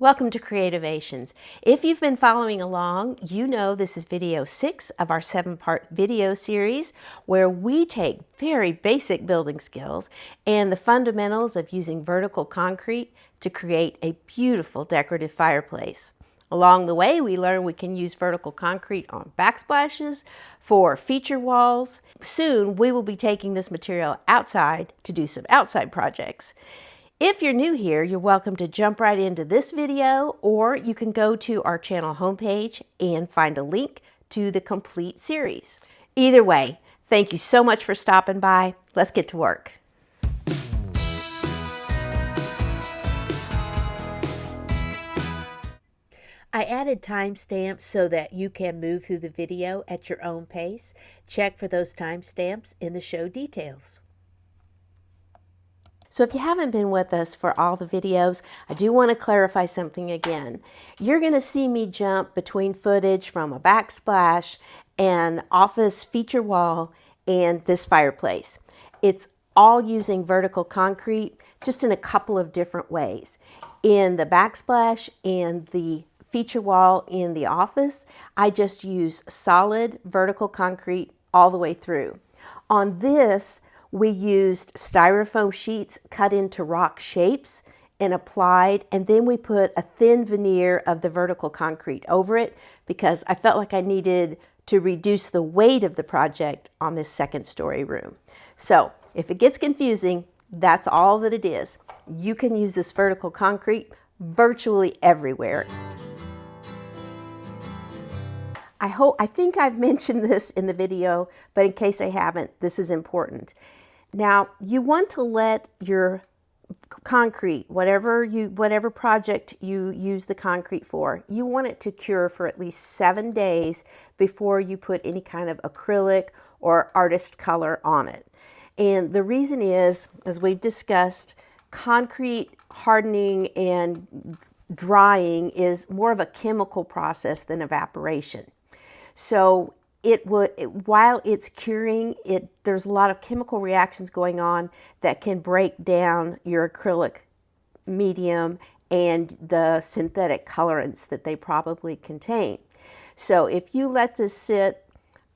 Welcome to Creativations. If you've been following along, you know this is video 6 of our 7-part video series where we take very basic building skills and the fundamentals of using vertical concrete to create a beautiful decorative fireplace. Along the way, we learn we can use vertical concrete on backsplashes, for feature walls. Soon, we will be taking this material outside to do some outside projects. If you're new here, you're welcome to jump right into this video, or you can go to our channel homepage and find a link to the complete series. Either way, thank you so much for stopping by. Let's get to work. I added timestamps so that you can move through the video at your own pace. Check for those timestamps in the show details. So if you haven't been with us for all the videos, I do want to clarify something again. You're going to see me jump between footage from a backsplash, an office feature wall, and this fireplace. It's all using vertical concrete, just in a couple of different ways. In the backsplash and the feature wall in the office, I just use solid vertical concrete all the way through. On this, we used styrofoam sheets cut into rock shapes and applied, and then we put a thin veneer of the vertical concrete over it because I felt like I needed to reduce the weight of the project on this second story room. So if it gets confusing, that's all that it is. You can use this vertical concrete virtually everywhere. I think I've mentioned this in the video, but in case I haven't, this is important. Now, you want to let your concrete, whatever project you use the concrete for, you want it to cure for at least 7 days before you put any kind of acrylic or artist color on it. And the reason is, as we've discussed, concrete hardening and drying is more of a chemical process than evaporation. So while it's curing, there's a lot of chemical reactions going on that can break down your acrylic medium and the synthetic colorants that they probably contain. So if you let this sit,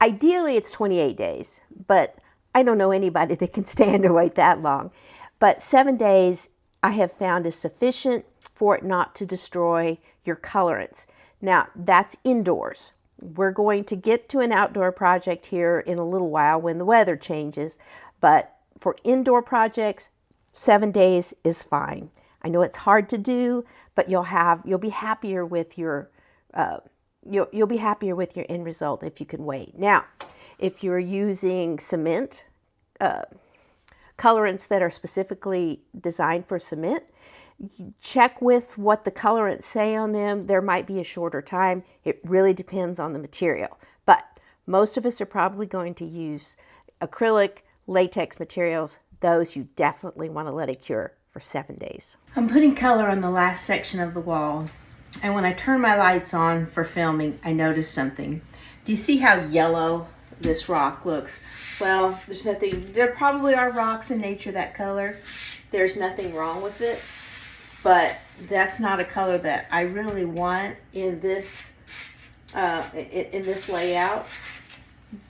ideally it's 28 days, but I don't know anybody that can stand to wait that long. But 7 days I have found is sufficient for it not to destroy your colorants. Now that's indoors. We're going to get to an outdoor project here in a little while when the weather changes, but for indoor projects, 7 days is fine. I know it's hard to do, but you'll be happier with your you'll be happier with your end result if you can wait. Now, if you're using cement, colorants that are specifically designed for cement, check with what the colorants say on them. There might be a shorter time. It really depends on the material. But most of us are probably going to use acrylic, latex materials. Those you definitely want to let it cure for 7 days. I'm putting color on the last section of the wall. And when I turn my lights on for filming, I noticed something. Do you see how yellow this rock looks? Well, there probably are rocks in nature that color. There's nothing wrong with it. But that's not a color that I really want in this layout.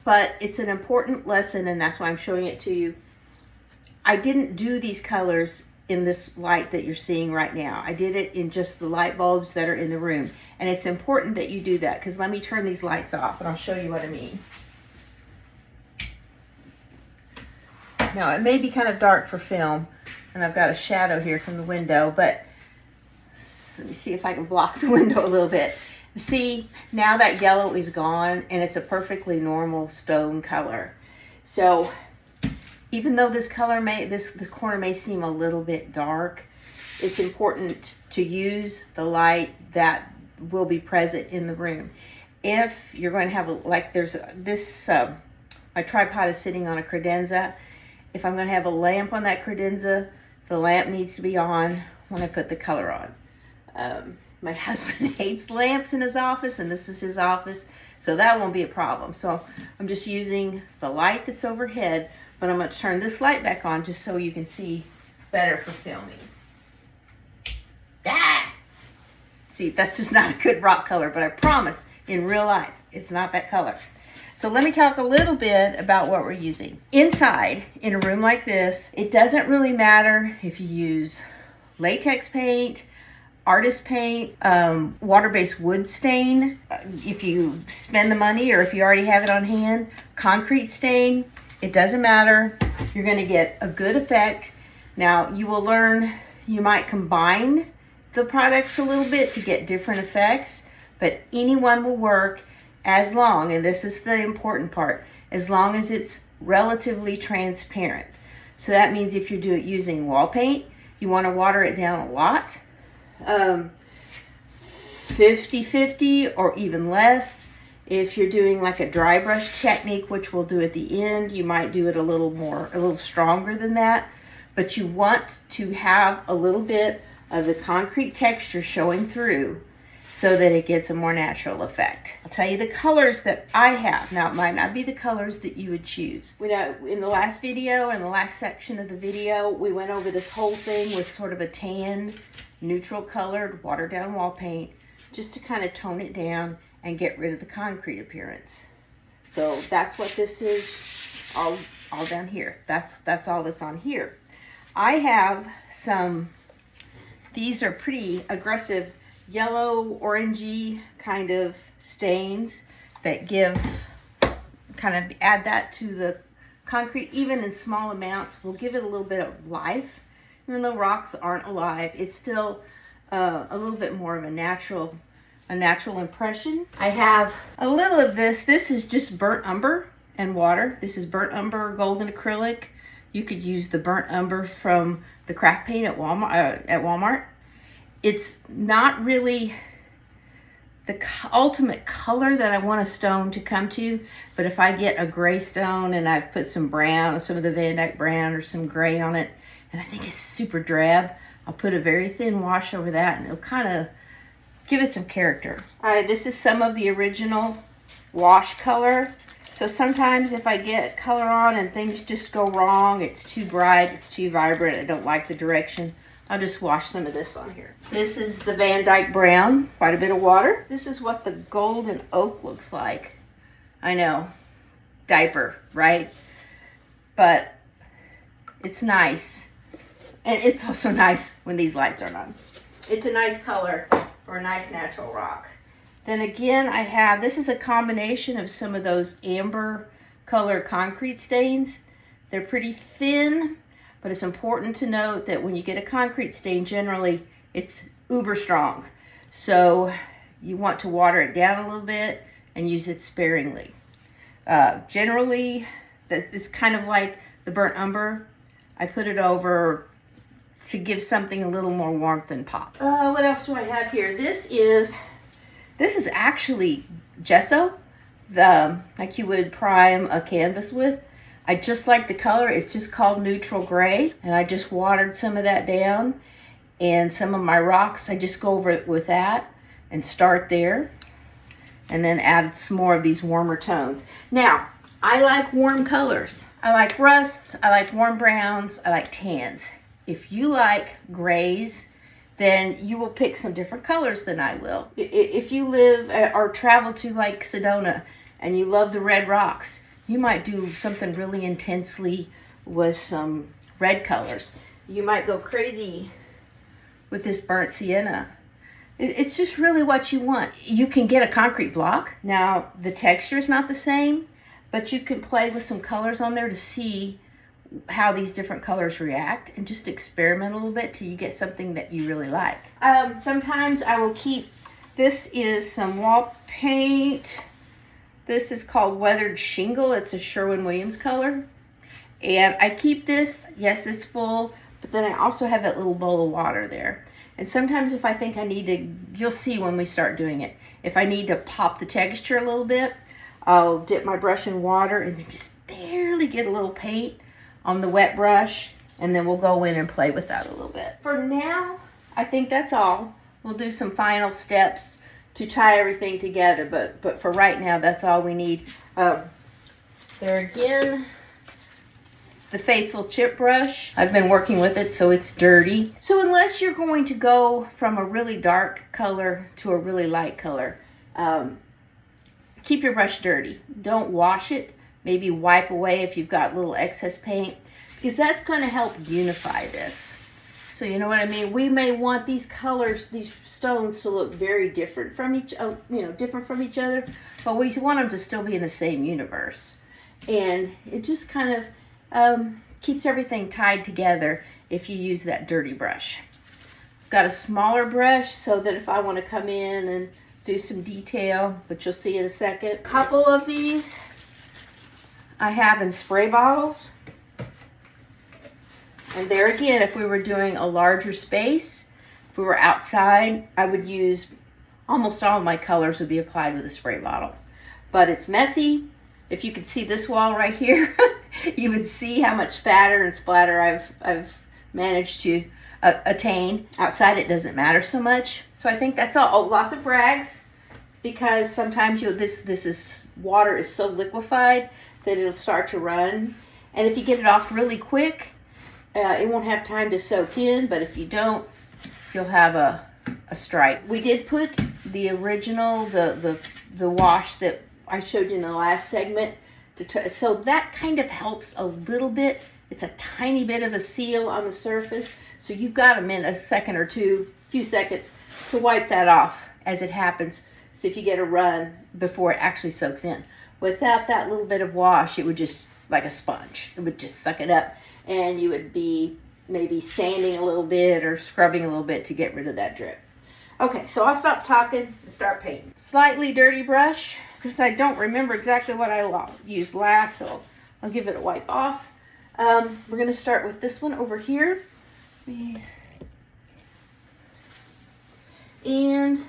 But it's an important lesson, and that's why I'm showing it to you. I didn't do these colors in this light that you're seeing right now. I did it in just the light bulbs that are in the room. And it's important that you do that, because let me turn these lights off and I'll show you what I mean. Now, it may be kind of dark for film, and I've got a shadow here from the window, but let me see if I can block the window a little bit. See, now that yellow is gone, and it's a perfectly normal stone color. So even though this corner may seem a little bit dark, it's important to use the light that will be present in the room. If you're going to have my tripod is sitting on a credenza. If I'm going to have a lamp on that credenza, the lamp needs to be on when I put the color on. My husband hates lamps in his office, and this is his office, so that won't be a problem. So I'm just using the light that's overhead, but I'm going to turn this light back on just so you can see better for filming. Ah! See, that's just not a good rock color, but I promise in real life, it's not that color. So let me talk a little bit about what we're using. Inside, in a room like this, it doesn't really matter if you use latex paint, artist paint, water-based wood stain, if you spend the money or if you already have it on hand, concrete stain, it doesn't matter. You're gonna get a good effect. Now, you will learn, you might combine the products a little bit to get different effects, but any one will work as long, and this is the important part, as long as it's relatively transparent. So that means if you're using wall paint, you want to water it down a lot, 50-50 or even less. If you're doing like a dry brush technique, which we'll do at the end, you might do it a little stronger than that, but you want to have a little bit of the concrete texture showing through so that it gets a more natural effect. I'll tell you the colors that I have. Now, it might not be the colors that you would choose. In the last video, in the last section of the video, we went over this whole thing with sort of a tan, neutral colored, watered down wall paint, just to kind of tone it down and get rid of the concrete appearance. So that's what this is, all down here. That's all that's on here. I have some, these are pretty aggressive yellow, orangey kind of stains that kind of add that to the concrete, even in small amounts, will give it a little bit of life. Even though rocks aren't alive, it's still a little bit more of a natural impression. I have a little of this. This is just burnt umber and water. This is burnt umber golden acrylic. You could use the burnt umber from the craft paint at Walmart. It's not really the ultimate color that I want a stone to come to, but if I get a gray stone and I've put some brown, some of the Van Dyke brown or some gray on it, and I think it's super drab, I'll put a very thin wash over that and it'll kind of give it some character. This is some of the original wash color. So sometimes if I get color on and things just go wrong, it's too bright, it's too vibrant, I don't like the direction, I'll just wash some of this on here. This is the Van Dyke brown, quite a bit of water. This is what the golden oak looks like. I know, diaper, right? But it's nice. And it's also nice when these lights are on. It's a nice color for a nice natural rock. Then again, I have, this is a combination of some of those amber colored concrete stains. They're pretty thin, but it's important to note that when you get a concrete stain, generally it's uber strong. So you want to water it down a little bit and use it sparingly. Generally, it's kind of like the burnt umber. I put it over to give something a little more warmth and pop. What else do I have here? This is actually gesso, like you would prime a canvas with. I just like the color. It's just called neutral gray, and I just watered some of that down. And some of my rocks, I just go over it with that and start there, and then add some more of these warmer tones. Now, I like warm colors. I like rusts, I like warm browns, I like tans. If you like grays, then you will pick some different colors than I will. If you live or travel to like Sedona and you love the red rocks, you might do something really intensely with some red colors. You might go crazy with this burnt sienna. It's just really what you want. You can get a concrete block. Now, the texture is not the same, but you can play with some colors on there to see how these different colors react and just experiment a little bit till you get something that you really like. Sometimes I will keep, this is some wall paint. This is called Weathered Shingle. It's a Sherwin-Williams color. And I keep this, yes, it's full, but then I also have that little bowl of water there. And sometimes if I think I need to, you'll see when we start doing it, if I need to pop the texture a little bit, I'll dip my brush in water and then just barely get a little paint on the wet brush, and then we'll go in and play with that a little bit. For now, I think that's all. We'll do some final steps to tie everything together, but for right now, that's all we need. There again, the faithful chip brush. I've been working with it, so it's dirty. So unless you're going to go from a really dark color to a really light color, keep your brush dirty. Don't wash it. Maybe wipe away if you've got little excess paint, because that's going to help unify this. So you know what I mean? We may want these colors, these stones, to look very different from each other, but we want them to still be in the same universe. And it just kind of keeps everything tied together if you use that dirty brush. I've got a smaller brush so that if I want to come in and do some detail, which you'll see in a second. A couple of these I have in spray bottles. And there again, if we were doing a larger space, if we were outside, I would use, almost all of my colors would be applied with a spray bottle. But it's messy. If you could see this wall right here, you would see how much spatter and splatter I've managed to attain. Outside it doesn't matter so much. So I think that's all. Oh, lots of rags, because sometimes water is so liquefied that it'll start to run. And if you get it off really quick, it won't have time to soak in, but if you don't, you'll have a stripe. We did put the original, the wash that I showed you in the last segment, so that kind of helps a little bit. It's a tiny bit of a seal on the surface, so you've got a minute, a second or two, few seconds to wipe that off as it happens. So if you get a run before it actually soaks in. Without that little bit of wash, it would just, like a sponge, it would just suck it up. And you would be maybe sanding a little bit or scrubbing a little bit to get rid of that drip. Okay, so I'll stop talking and start painting. Slightly dirty brush, because I don't remember exactly what I used last, so I'll give it a wipe off. We're going to start with this one over here. And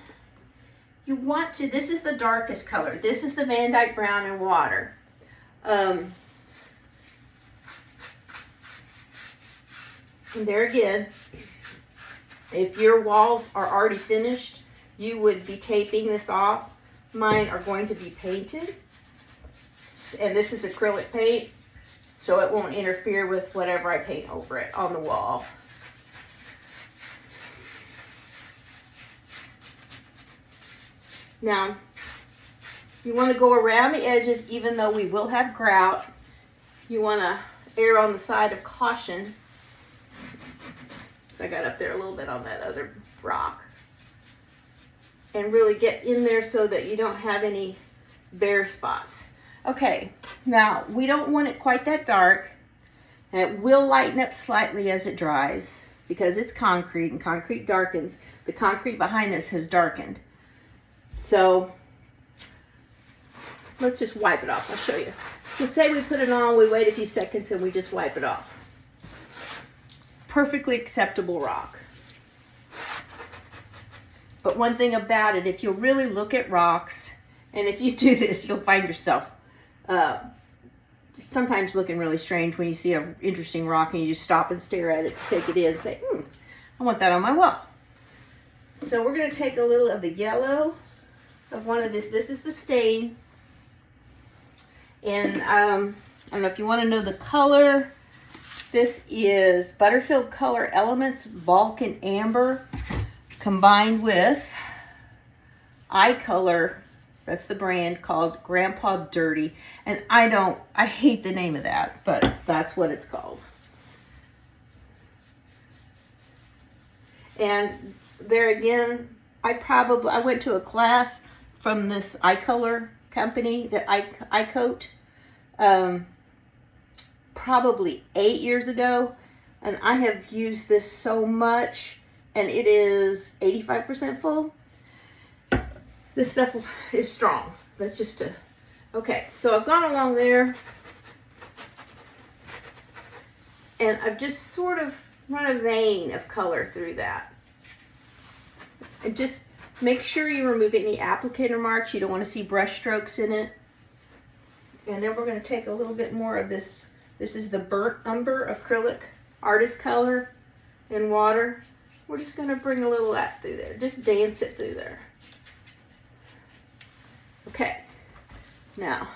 you want to, this is the darkest color. This is the Van Dyke Brown and Water. And there again, if your walls are already finished, you would be taping this off. Mine are going to be painted. And this is acrylic paint, so it won't interfere with whatever I paint over it on the wall. Now, you want to go around the edges, even though we will have grout. You want to err on the side of caution. I got up there a little bit on that other rock. And really get in there so that you don't have any bare spots. Okay, now we don't want it quite that dark. And it will lighten up slightly as it dries because it's concrete and concrete darkens. The concrete behind this has darkened. So let's just wipe it off. I'll show you. So say we put it on, we wait a few seconds and we just wipe it off. Perfectly acceptable rock. But one thing about it, if you really look at rocks, and if you do this, you'll find yourself sometimes looking really strange when you see an interesting rock and you just stop and stare at it to take it in and say, I want that on my wall. So we're going to take a little of the yellow of one of this. This is the stain. And I don't know if you want to know the color. This is Butterfield Color Elements Balkan Amber combined with iColor, that's the brand, called Grandpa Dirty. And I hate the name of that, but that's what it's called. And there again, I went to a class from this iColor company, that iCoat, probably 8 years ago, and I have used this so much, and it is 85% full. This stuff is strong. That's just okay. So I've gone along there, and I've just sort of run a vein of color through that. And just make sure you remove any applicator marks. You don't want to see brush strokes in it. And then we're going to take a little bit more of this. This is the Burnt Umber Acrylic Artist Color in Water. We're just going to bring a little of that through there. Just dance it through there. Okay. Now,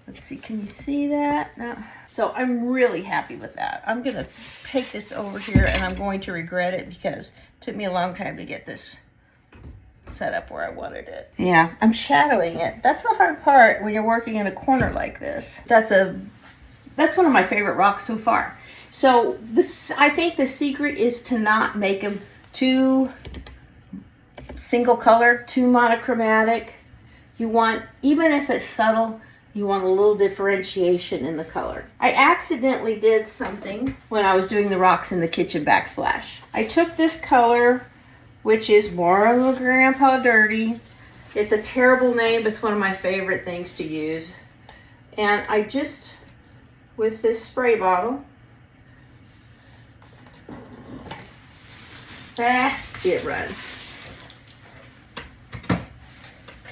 Let's see, can you see that? No. So I'm really happy with that. I'm gonna take this over here and I'm going to regret it because it took me a long time to get this set up where I wanted it. Yeah, I'm shadowing it. That's the hard part when you're working in a corner like this. That's one of my favorite rocks so far. So I think the secret is to not make them too single color, too monochromatic. You want, even if it's subtle, you want a little differentiation in the color. I accidentally did something when I was doing the rocks in the kitchen backsplash. I took this color, which is more of a Grandpa Dirty. It's a terrible name, but it's one of my favorite things to use. And I just, with this spray bottle, see it runs.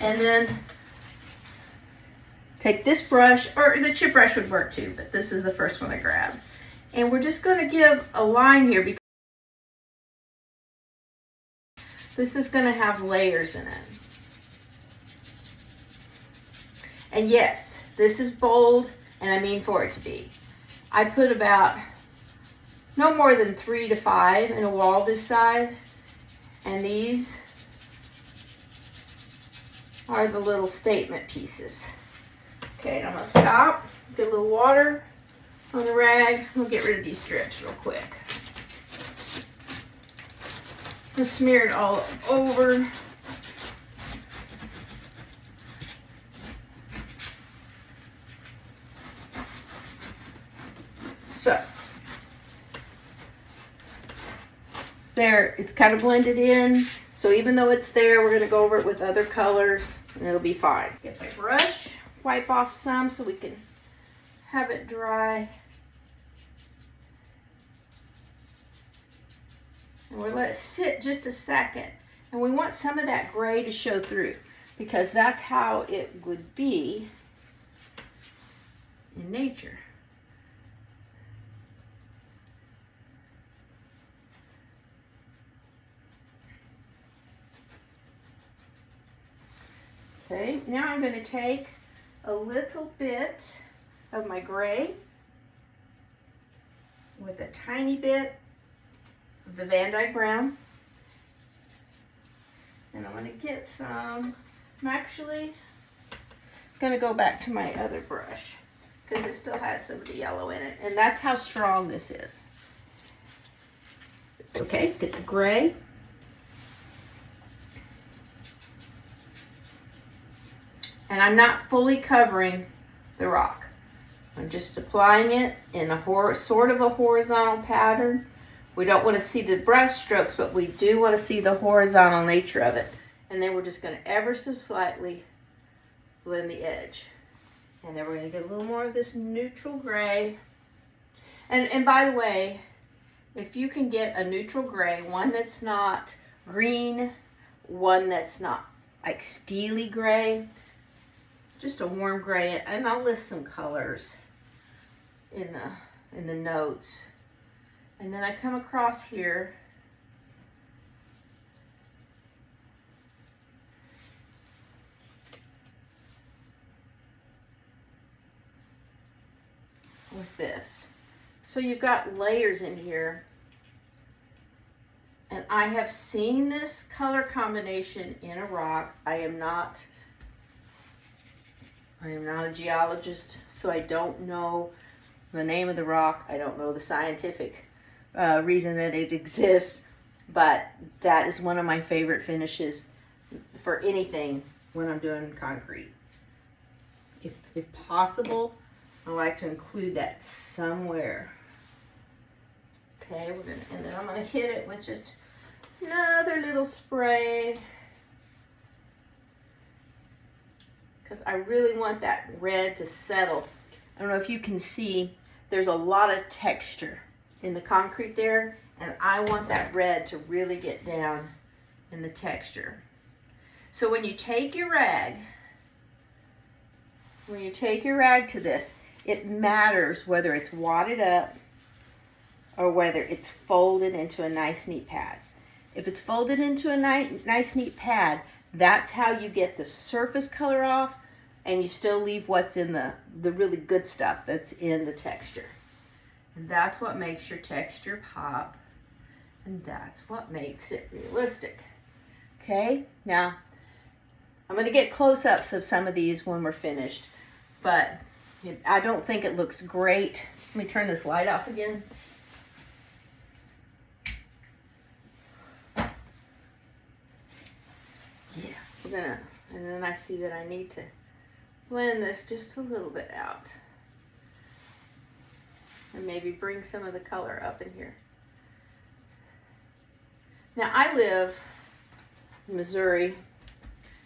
And then take this brush, or the chip brush would work too, but this is the first one I grabbed. And we're just going to give a line here because this is going to have layers in it. And yes, this is bold, and I mean for it to be. I put about no more than 3 to 5 in a wall this size, and these are the little statement pieces. Okay, I'm gonna stop, get a little water on the rag. We'll get rid of these strips real quick. Just smear it all over. So, there, it's kind of blended in. So even though it's there, we're gonna go over it with other colors and it'll be fine. Get my brush, wipe off some so we can have it dry. And we'll let it sit just a second. And we want some of that gray to show through because that's how it would be in nature. Okay, now I'm going to take a little bit of my gray with a tiny bit of the Van Dyke brown. And I'm going to get some, I'm actually going to go back to my other brush because it still has some of the yellow in it. And that's how strong this is. Okay, get the gray. And I'm not fully covering the rock. I'm just applying it in a sort of a horizontal pattern. We don't want to see the brush strokes, but we do want to see the horizontal nature of it. And then we're just going to ever so slightly blend the edge. And then we're going to get a little more of this neutral gray. And by the way, if you can get a neutral gray, one that's not green, one that's not like steely gray, just a warm gray, and I'll list some colors in the notes. And then I come across here with this. So you've got layers in here. And I have seen this color combination in a rock. I am not a geologist, so I don't know the name of the rock. I don't know the scientific reason that it exists, but that is one of my favorite finishes for anything when I'm doing concrete. If possible, I like to include that somewhere. Okay, and then I'm gonna hit it with just another little spray, because I really want that red to settle. I don't know if you can see, there's a lot of texture in the concrete there, and I want that red to really get down in the texture. So when you take your rag to this, it matters whether it's wadded up or whether it's folded into a nice neat pad. If it's folded into a nice neat pad, that's how you get the surface color off and you still leave what's in the really good stuff that's in the texture. And that's what makes your texture pop, and that's what makes it realistic. Okay, now I'm going to get close-ups of some of these when we're finished, but I don't think it looks great. Let me turn this light off again. Yeah, we're gonna, and then I see that I need to blend this just a little bit out. And maybe bring some of the color up in here. Now I live in Missouri,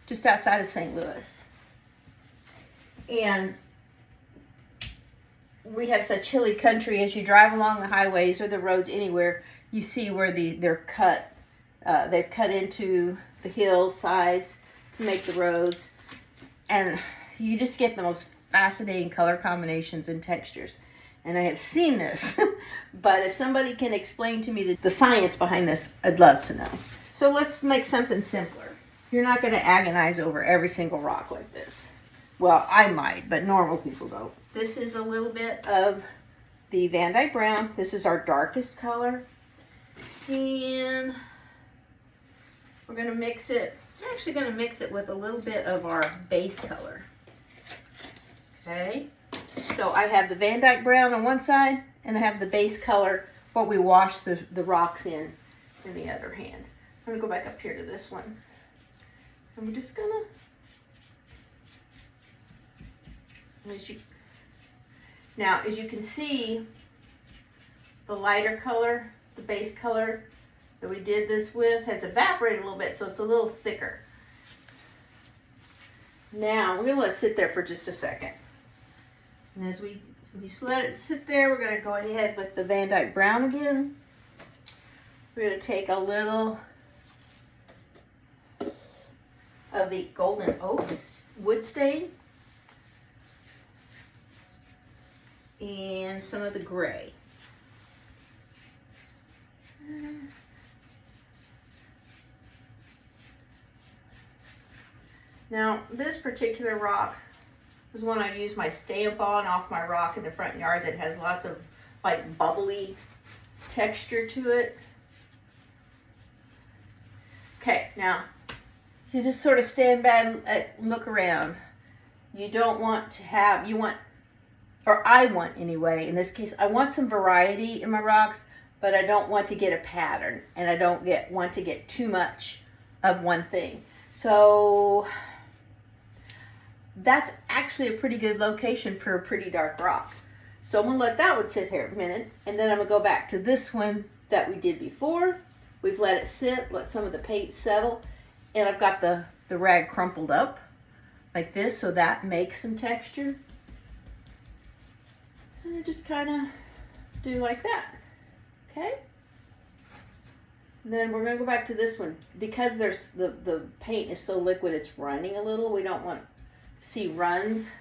just outside of St. Louis. And we have such hilly country. As you drive along the highways or the roads anywhere, you see where they're cut. They've cut into the hillsides to make the roads. And you just get the most fascinating color combinations and textures. And I have seen this, but if somebody can explain to me the science behind this, I'd love to know. So let's make something simpler. You're not going to agonize over every single rock like this. Well, I might, but normal people don't. This is a little bit of the Van Dyke Brown. This is our darkest color. And we're going to mix it. I'm actually going to mix it with a little bit of our base color. Okay. So I have the Van Dyke Brown on one side, and I have the base color, what we wash the rocks in the other hand. I'm going to go back up here to this one. And we're just going to, now as you can see, the lighter color, the base color that we did this with has evaporated a little bit, so it's a little thicker. Now we're going to let it sit there for just a second. And as we let it sit there, we're going to go ahead with the Van Dyke Brown again. We're going to take a little of the Golden Oak wood stain and some of the gray. Now, this particular rock is one I use my stamp on off my rock in the front yard that has lots of like bubbly texture to it. Okay, now you just sort of stand back and look around. You don't want to have, you want, or I want anyway, in this case, I want some variety in my rocks, but I don't want to get a pattern, and I don't want to get too much of one thing. So that's actually a pretty good location for a pretty dark rock. So I'm going to let that one sit there a minute, and then I'm going to go back to this one that we did before. We've let it sit, let some of the paint settle, and I've got the rag crumpled up like this, so that makes some texture. And I just kind of do like that, okay? And then we're going to go back to this one. Because there's the paint is so liquid, it's running a little. We don't want to see runs.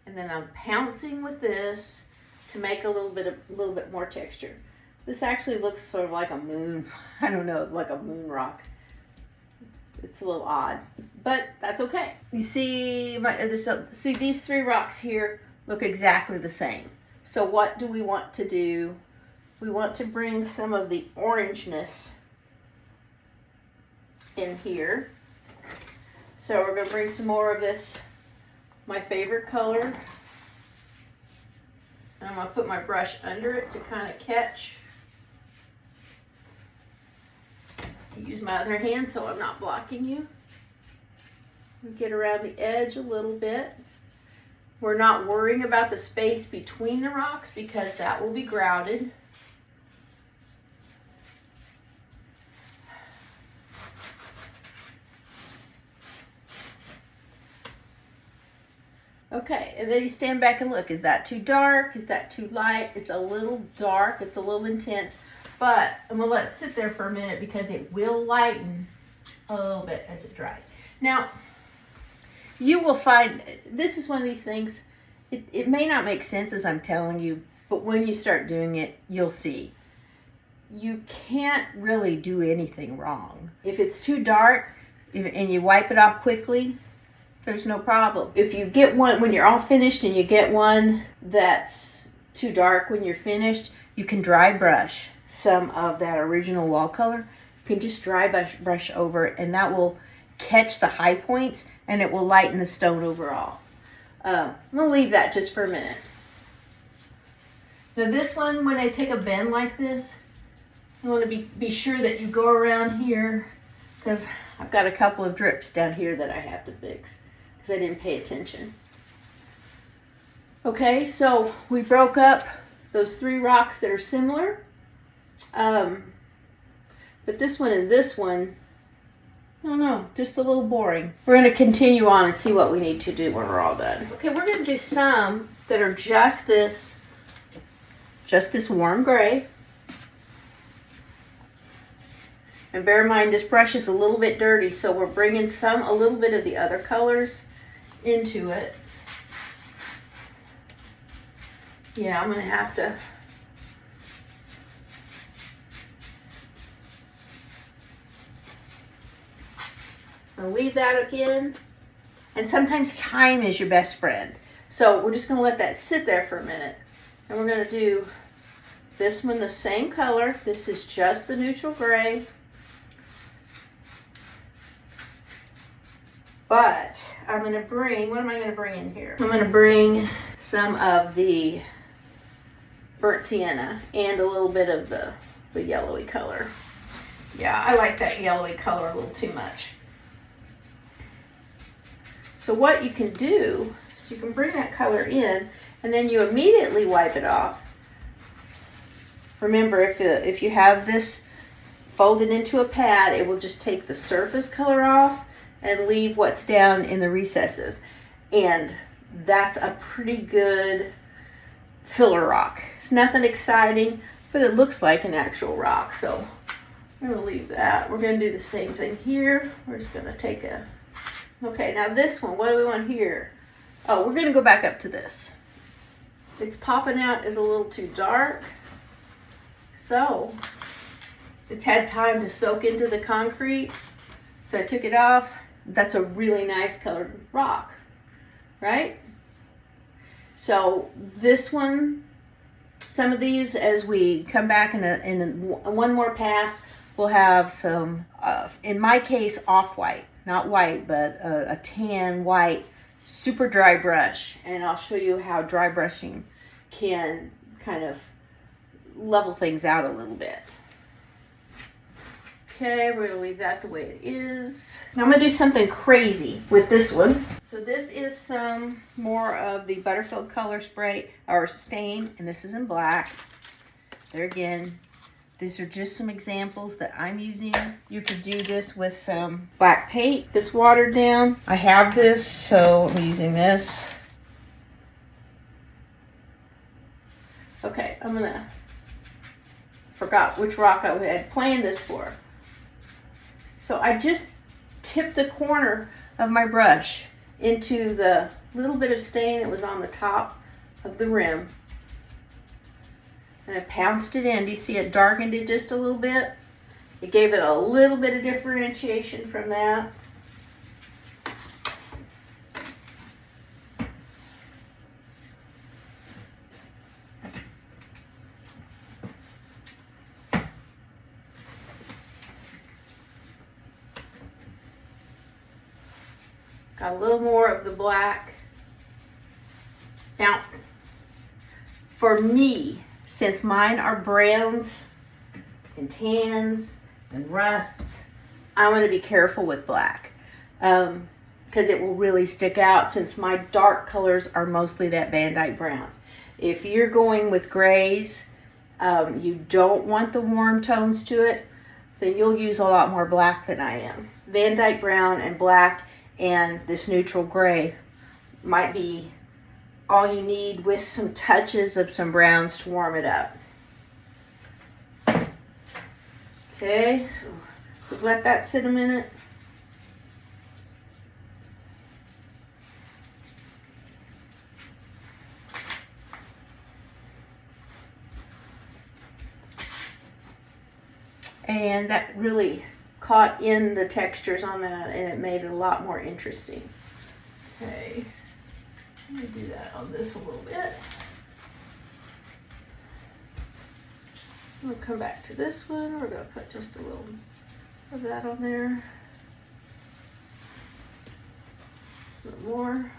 And then I'm pouncing with this to make a little bit more texture. This actually looks sort of like a moon. I don't know, like a moon rock. It's a little odd, but that's okay. You see, these three rocks here look exactly the same. So what do we want to do? We want to bring some of the orangeness in here. So we're going to bring some more of this, my favorite color. And I'm going to put my brush under it to kind of catch. Use my other hand so I'm not blocking you. Get around the edge a little bit. We're not worrying about the space between the rocks because that will be grouted. Okay, and then you stand back and look. Is that too dark? Is that too light? It's a little dark. It's a little intense. But I'm going to let it sit there for a minute because it will lighten a little bit as it dries. Now, you will find, this is one of these things, it may not make sense as I'm telling you, but when you start doing it, you'll see. you can't really do anything wrong. If it's too dark and you wipe it off quickly, there's no problem. If you get one, when you're all finished and you get one that's too dark when you're finished, you can dry brush some of that original wall color. You can just dry brush over it, and that will catch the high points and it will lighten the stone overall. I'm gonna leave that just for a minute. Now this one, when I take a bend like this, you want to be sure that you go around here, because I've got a couple of drips down here that I have to fix because I didn't pay attention. Okay, so we broke up those 3 rocks that are similar. But this one and this one, I don't know, just a little boring. We're going to continue on and see what we need to do when we're all done. Okay, we're going to do some that are just this warm gray. And bear in mind, this brush is a little bit dirty, so we're bringing a little bit of the other colors into it. Yeah, I'm going to have to. I'll leave that again. And sometimes time is your best friend. So we're just going to let that sit there for a minute. And we're going to do this one the same color. This is just the neutral gray. But I'm going to bring, what am I going to bring in here? I'm going to bring some of the burnt sienna and a little bit of the yellowy color. Yeah, I like that yellowy color a little too much. So what you can do is you can bring that color in and then you immediately wipe it off. Remember, if you have this folded into a pad, it will just take the surface color off and leave what's down in the recesses. And that's a pretty good filler rock. It's nothing exciting, but it looks like an actual rock. So I'm going to leave that. We're going to do the same thing here. We're just going to take a... Okay, now this one, what do we want here? Oh, we're going to go back up to this. It's popping out as a little too dark. So it's had time to soak into the concrete. So I took it off. That's a really nice colored rock, right? So this one, some of these, as we come back in one more pass, we'll have some, in my case, off-white. Not white, but a tan white, super dry brush. And I'll show you how dry brushing can kind of level things out a little bit. Okay, we're gonna leave that the way it is. Now I'm gonna do something crazy with this one. So this is some more of the Butterfield color spray or stain, and this is in black. There again, these are just some examples that I'm using. You could do this with some black paint that's watered down. I have this, so I'm using this. Okay, forgot which rock I had planned this for. So I just tipped the corner of my brush into the little bit of stain that was on the top of the rim. And I pounced it in. Do you see it darkened it just a little bit? It gave it a little bit of differentiation from that. Got a little more of the black. Now, for me, since mine are browns and tans and rusts, I want to be careful with black because it will really stick out, since my dark colors are mostly that Van Dyke brown. If you're going with grays, you don't want the warm tones to it, then you'll use a lot more black than I am. Van Dyke brown and black and this neutral gray might be all you need, with some touches of some browns to warm it up. Okay, so we'll let that sit a minute. And that really caught in the textures on that, and it made it a lot more interesting. Okay, let me do that on this a little bit. We'll come back to this one. We're going to put just a little of that on there. A little more.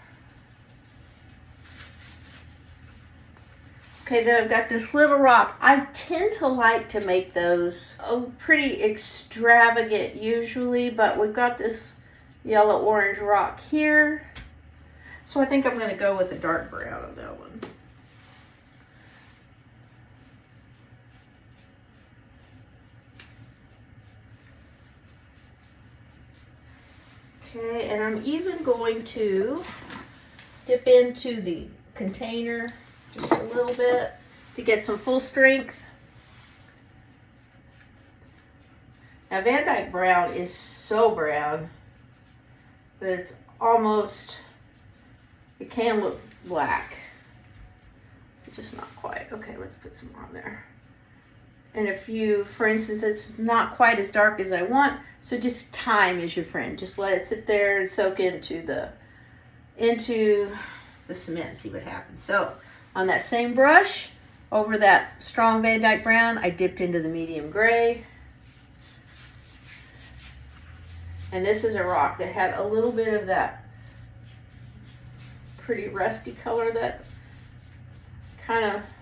Okay, then I've got this little rock. I tend to like to make those pretty extravagant usually, but we've got this yellow-orange rock here. So I think I'm going to go with the dark brown on that one. Okay, and I'm even going to dip into the container just a little bit to get some full strength. Now Van Dyke brown is so brown that it's almost, it can look black, but just not quite. Okay, let's put some more on there. And if you, for instance, it's not quite as dark as I want, so just time is your friend. Just let it sit there and soak into the cement and see what happens. So on that same brush, over that strong Van Dyke brown, I dipped into the medium gray. And this is a rock that had a little bit of that pretty rusty color that kind of,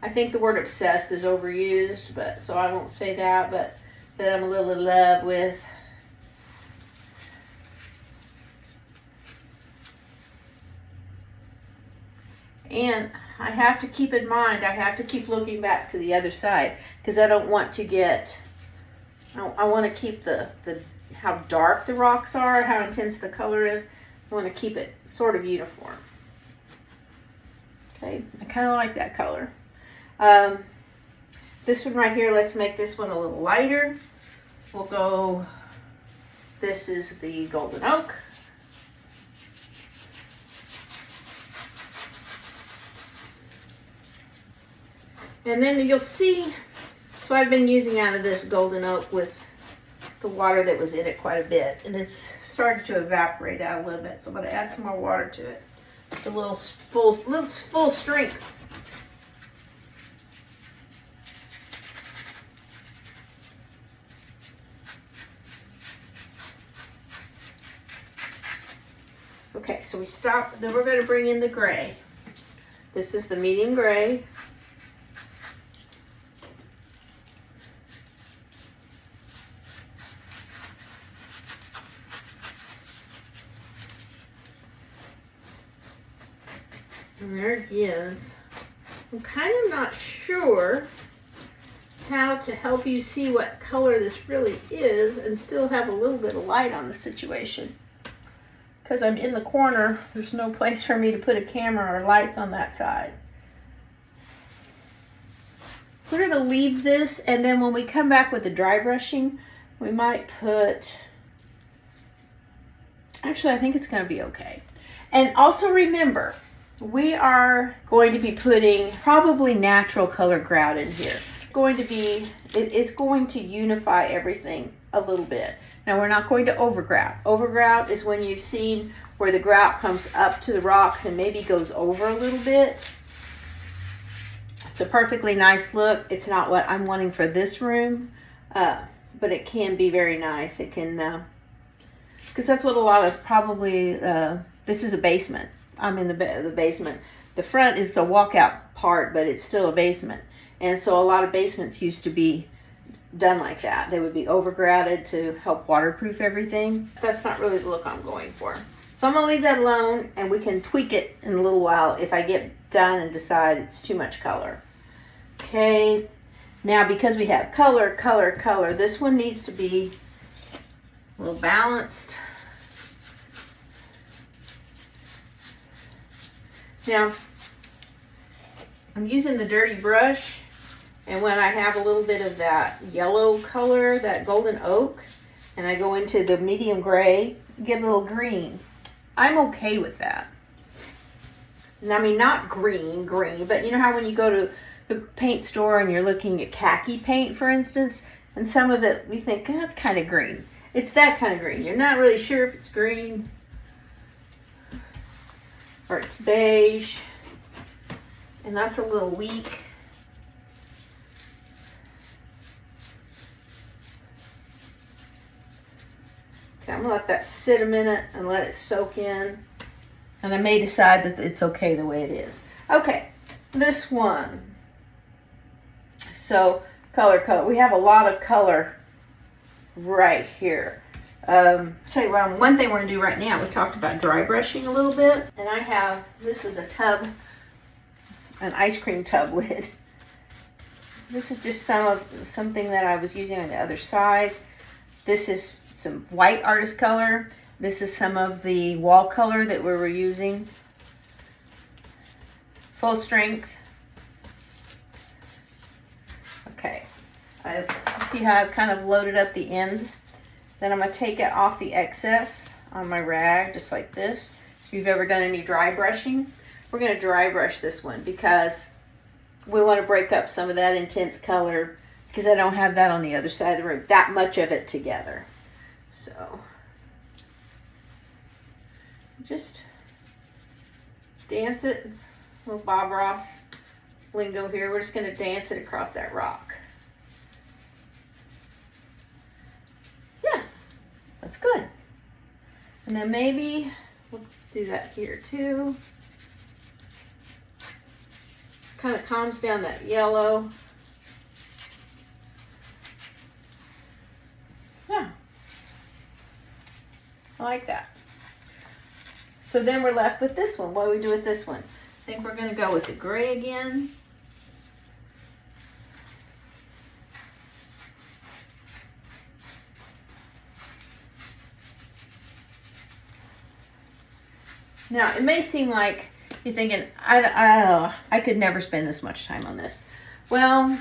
I think the word obsessed is overused, but so I won't say that, but that I'm a little in love with. And I have to keep in mind, I have to keep looking back to the other side because I don't want to get, I want to keep the how dark the rocks are, how intense the color is. I want to keep it sort of uniform. Okay, I kind of like that color. This one right here, let's make this one a little lighter. We'll go, this is the golden oak. And then you'll see, so I've been using out of this golden oak with the water that was in it quite a bit, and it's started to evaporate out a little bit, so I'm going to add some more water to it. It's a little full strength. Okay, so we stop, then we're going to bring in the gray. This is the medium gray. And there it is. I'm kind of not sure how to help you see what color this really is and still have a little bit of light on the situation. Because I'm in the corner, there's no place for me to put a camera or lights on that side. We're going to leave this, and then when we come back with the dry brushing, we might put, actually I think it's going to be okay. And also remember, we are going to be putting probably natural color grout in here. It's going to unify everything a little bit. Now we're not going to overgrout. Overgrout is when you've seen where the grout comes up to the rocks and maybe goes over a little bit. It's a perfectly nice look. It's not what I'm wanting for this room, but it can be very nice. It can, because that's what a lot of probably, this is a basement. I'm in the basement. The front is a walkout part, but it's still a basement. And so a lot of basements used to be done like that. They would be overgrouted to help waterproof everything. That's not really the look I'm going for. So I'm going to leave that alone, and we can tweak it in a little while if I get done and decide it's too much color. Okay, now because we have color, this one needs to be a little balanced. Now, I'm using the dirty brush, and when I have a little bit of that yellow color, that golden oak, and I go into the medium gray, get a little green. I'm okay with that. And I mean, not green, but you know how when you go to the paint store and you're looking at khaki paint, for instance, And some of it we think, oh, that's kind of green. It's that kind of green. You're not really sure if it's green or it's beige. And that's a little weak. Okay, I'm gonna let that sit a minute and let it soak in. And I may decide that it's okay the way it is. Okay, this one. So, color. We have a lot of color right here. Tell you what, one thing we're gonna do right now, we talked about dry brushing a little bit. And I have, this is a tub, an ice cream tub lid. This is just something that I was using on the other side. This is some white artist color. This is some of the wall color that we were using. Full strength. Okay, see how I've kind of loaded up the ends? Then I'm gonna take it off the excess on my rag, just like this. If you've ever done any dry brushing, we're gonna dry brush this one because we wanna break up some of that intense color because I don't have that on the other side of the room, that much of it together. So, just dance it, little Bob Ross lingo here. We're just gonna dance it across that rock. Yeah, that's good. And then maybe we'll do that here too. Kind of calms down that yellow. Yeah, I like that. So then we're left with this one. What do we do with this one? I think we're going to go with the gray again. Now, it may seem like you're thinking, I could never spend this much time on this. Well,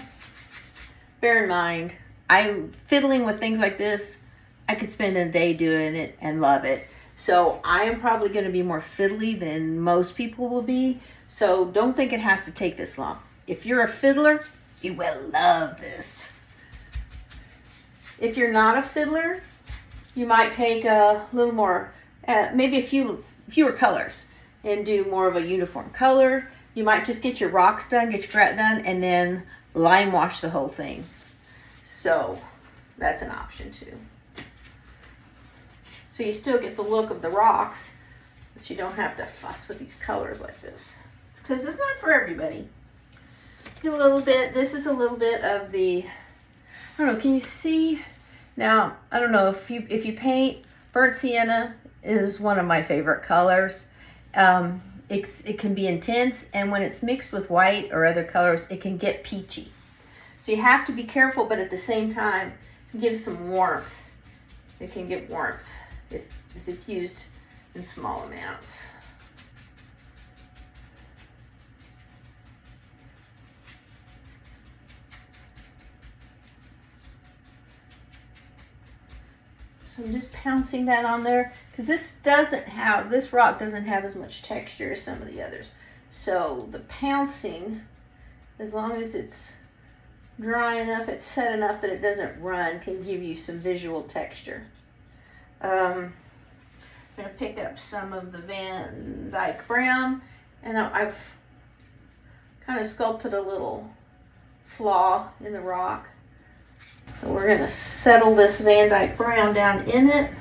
bear in mind, I'm fiddling with things like this. I could spend a day doing it and love it. So I am probably going to be more fiddly than most people will be. So don't think it has to take this long. If you're a fiddler, you will love this. If you're not a fiddler, you might take a little more, maybe fewer colors and do more of a uniform color. You might just get your rocks done, get your grout done, and then line wash the whole thing. So that's an option too. So you still get the look of the rocks, but you don't have to fuss with these colors like this. It's because it's not for everybody. A little bit, this is a little bit of the, I don't know, can you see? Now, I don't know, if you paint, burnt sienna is one of my favorite colors. It can be intense, and when it's mixed with white or other colors, it can get peachy. So you have to be careful, but at the same time, give some warmth. It can get warmth if it's used in small amounts. So I'm just pouncing that on there because this rock doesn't have as much texture as some of the others. So the pouncing, as long as it's dry enough, it's set enough that it doesn't run, can give you some visual texture. I'm going to pick up some of the Van Dyke Brown, and I've kind of sculpted a little flaw in the rock. So we're going to settle this Van Dyke Brown down in it.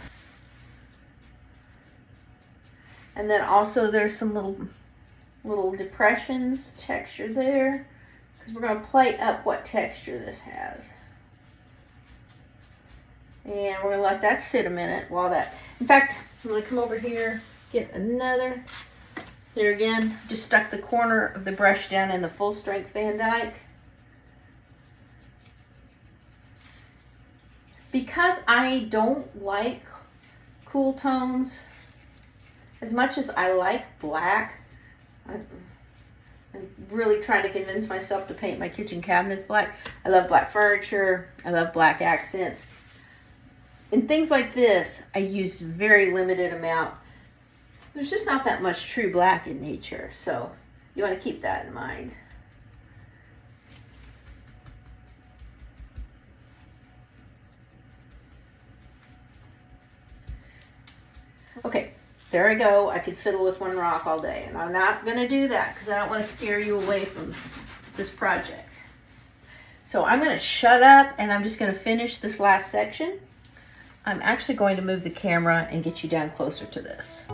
And then also there's some little depressions, texture there, because we're going to play up what texture this has. And we're going to let that sit a minute while that, in fact, I'm going to come over here, get another. There again, just stuck the corner of the brush down in the full strength Van Dyke. Because I don't like cool tones, as much as I like black, I'm really trying to convince myself to paint my kitchen cabinets black. I love black furniture. I love black accents. In things like this, I use very limited amount. There's just not that much true black in nature, so you want to keep that in mind. Okay, there I go. I could fiddle with one rock all day, and I'm not going to do that because I don't want to scare you away from this project. So I'm going to shut up, and I'm just going to finish this last section. I'm actually going to move the camera and get you down closer to this.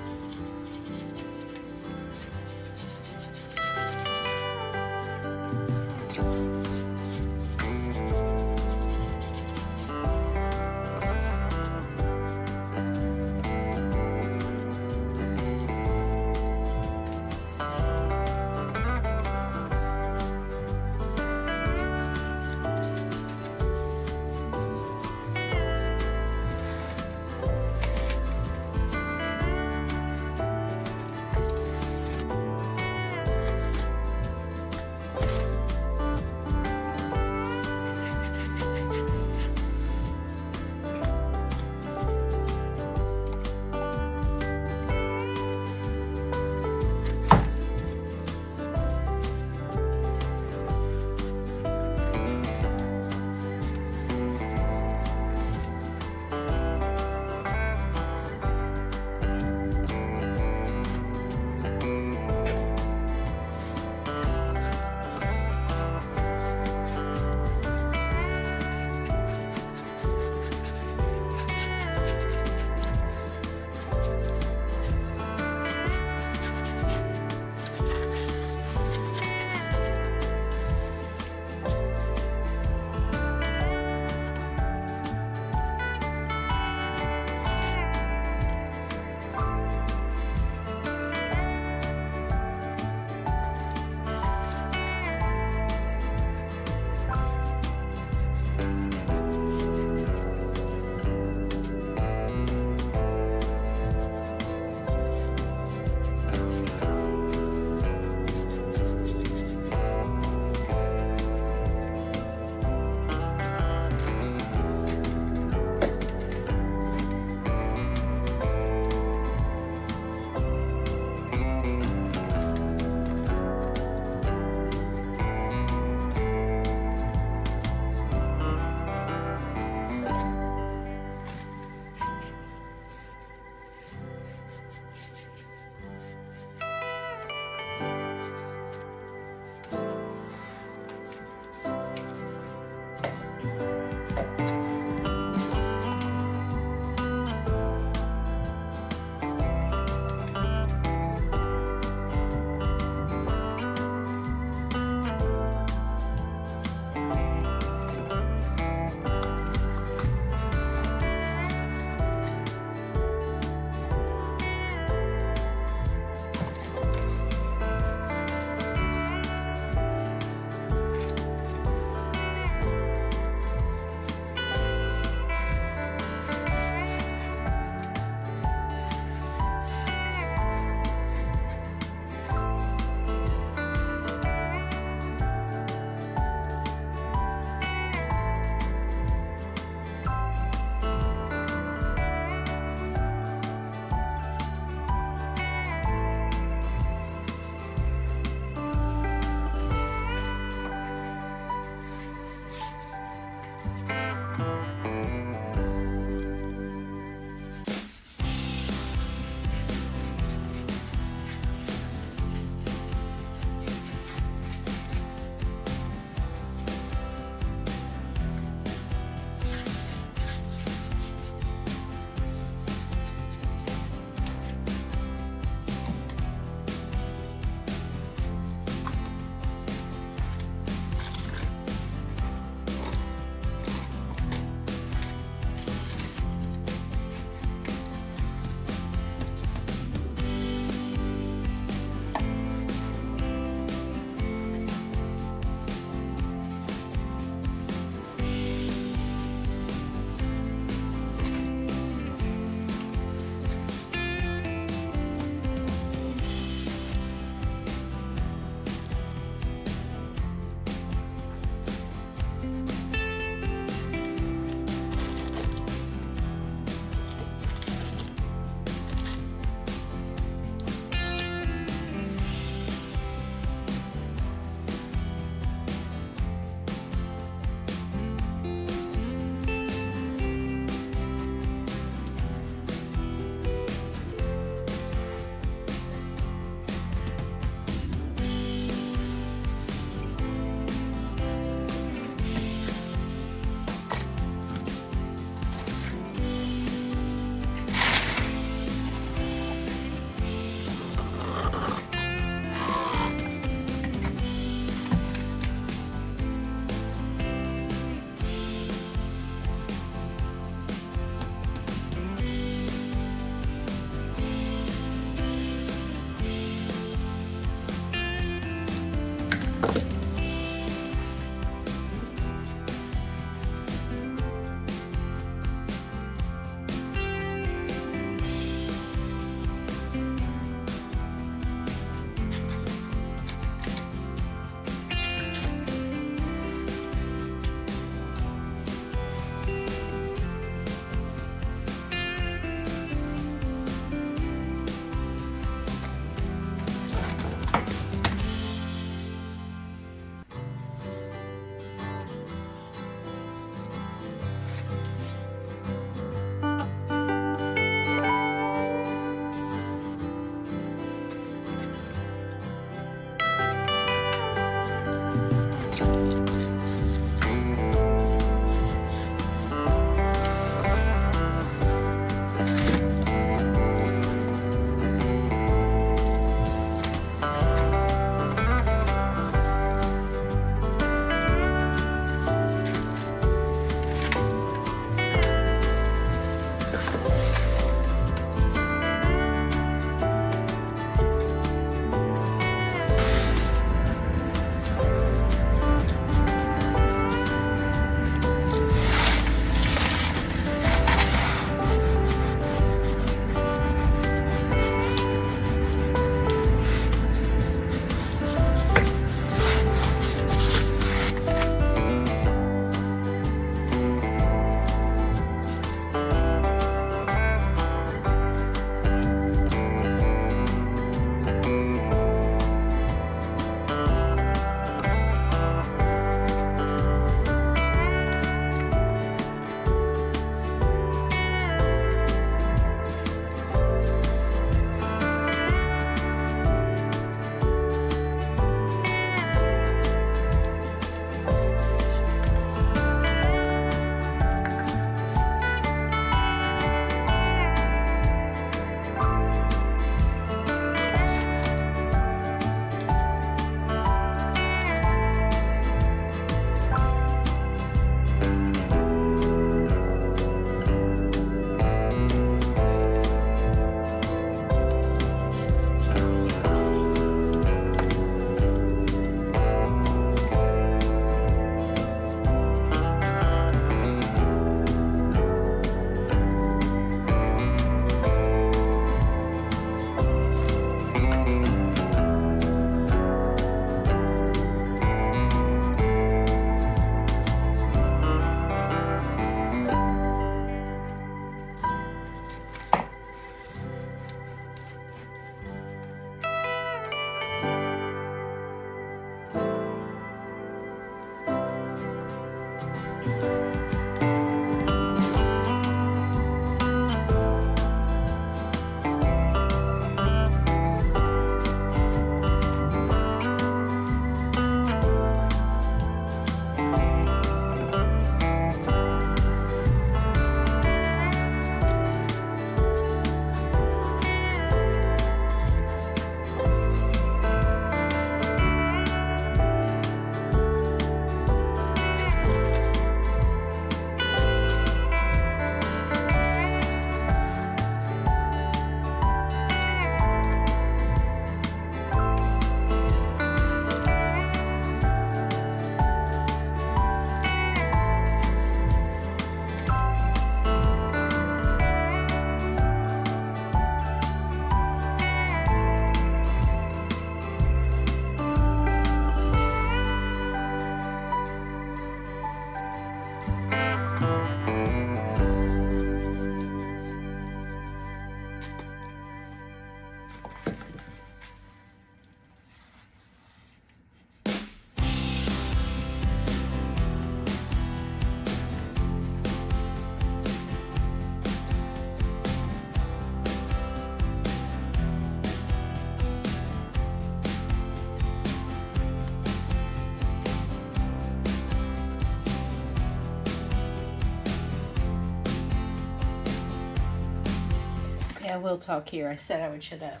I will talk here. I said I would shut up.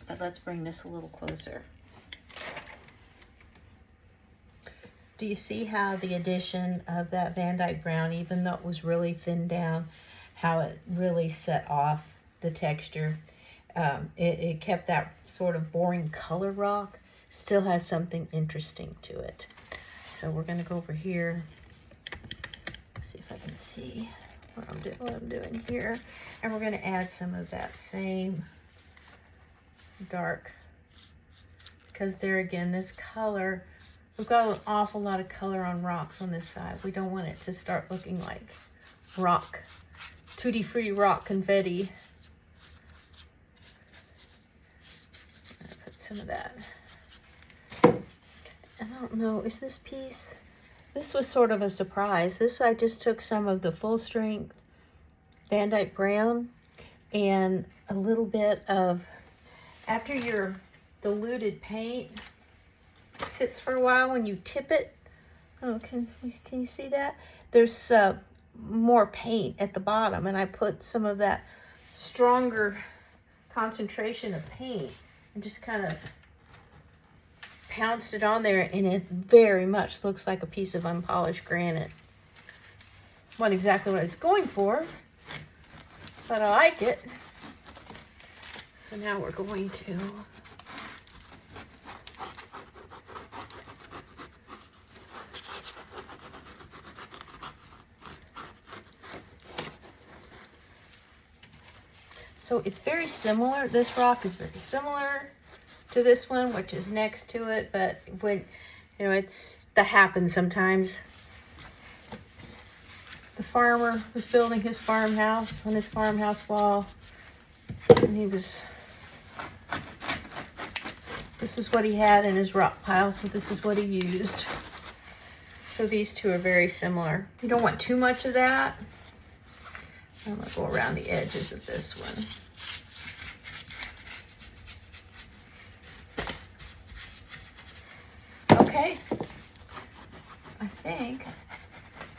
But let's bring this a little closer. Do you see how the addition of that Van Dyke brown, even though it was really thinned down, how it really set off the texture? It kept that sort of boring color rock, still has something interesting to it. So we're going to go over here, see if I can see what I'm doing here. And we're going to add some of that same dark, because there again, this color, we've got an awful lot of color on rocks on this side. We don't want it to start looking like rock, tutti frutti rock confetti. I'm gonna put some of that. And I don't know, is this piece, this was sort of a surprise. This, I just took some of the full strength Van Dyke brown and a little bit of, after your diluted paint sits for a while, when you tip it, oh, can you see that? There's more paint at the bottom, and I put some of that stronger concentration of paint and just kind of pounced it on there, and it very much looks like a piece of unpolished granite. Wasn't exactly what I was going for, but I like it. So now we're going to so it's very similar. This rock is very similar to this one, which is next to it, but when, you know, that happens sometimes. The farmer was building his farmhouse on his farmhouse wall, and this is what he had in his rock pile, so this is what he used. So these two are very similar. You don't want too much of that. I'm gonna go around the edges of this one. Okay, I think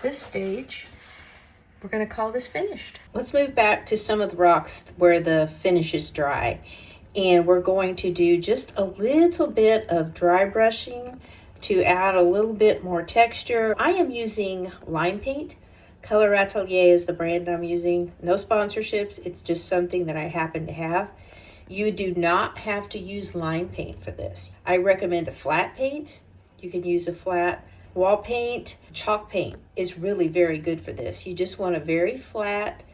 this stage, we're gonna call this finished. Let's move back to some of the rocks where the finish is dry. And we're going to do just a little bit of dry brushing to add a little bit more texture. I am using lime paint. Color Atelier is the brand I'm using. No sponsorships, it's just something that I happen to have. You do not have to use lime paint for this. I recommend a flat paint. You can use a flat wall paint. Chalk paint is really very good for this. You just want a very flat,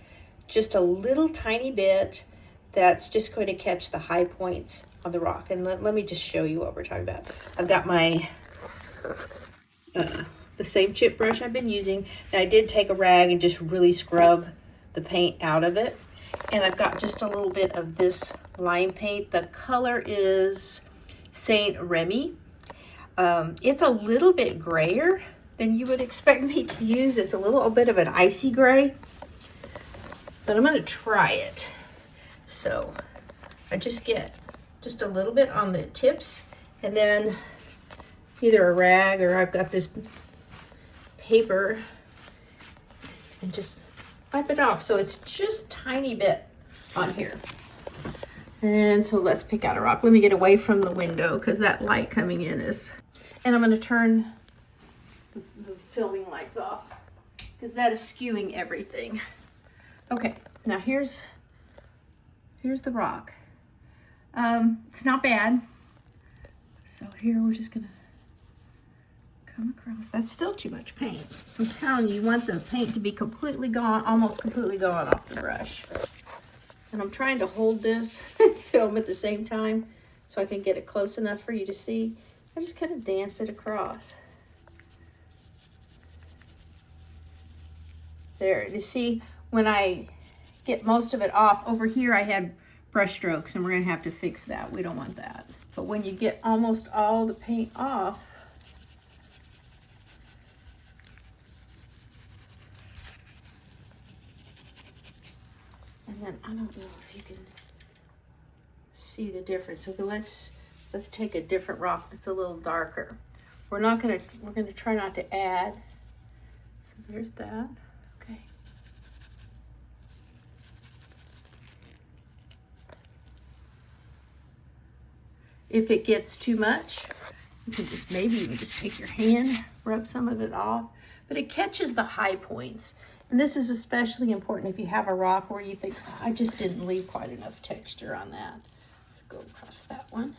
just a little tiny bit that's just going to catch the high points on the rock. And let me just show you what we're talking about. I've got my the same chip brush I've been using. And I did take a rag and just really scrub the paint out of it. And I've got just a little bit of this lime paint. The color is Saint Remy. It's a little bit grayer than you would expect me to use. It's a little bit of an icy gray, but I'm going to try it. So I just get just a little bit on the tips, and then either a rag or I've got this paper, and just wipe it off. So it's just tiny bit on here. And so let's pick out a rock. Let me get away from the window because that light coming in is, and I'm going to turn the filming lights off because that is skewing everything. Okay, now here's the rock. It's not bad. So here we're just gonna come across. That's still too much paint. I'm telling you, you want the paint to be completely gone, almost completely gone off the brush. And I'm trying to hold this and film at the same time so I can get it close enough for you to see. I just kind of dance it across. There, you see, when I get most of it off, over here I had brush strokes, and we're gonna have to fix that. We don't want that. But when you get almost all the paint off, and then I don't know if you can see the difference. Okay, let's take a different rock that's a little darker. We're gonna try not to add. So there's that. Okay. If it gets too much, you can just, maybe you can just take your hand, rub some of it off, but it catches the high points. And this is especially important if you have a rock where you think, oh, I just didn't leave quite enough texture on that. Let's go across that one.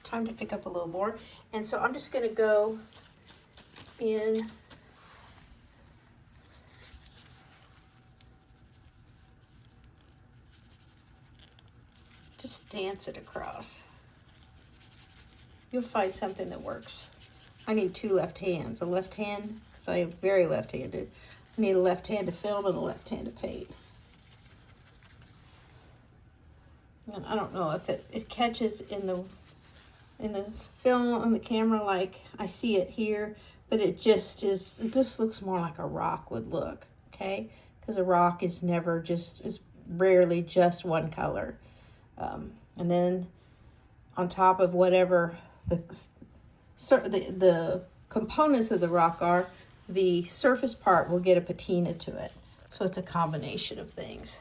Time to pick up a little more. And so I'm just gonna go in just dance it across. You'll find something that works. I need two left hands. A left hand, so I am very left-handed. I need a left hand to film and a left hand to paint. And I don't know if it catches in the film on the camera like I see it here, but it just looks more like a rock would look, okay? Because a rock is rarely just one color. And then on top of whatever the components of the rock are, the surface part will get a patina to it. So it's a combination of things.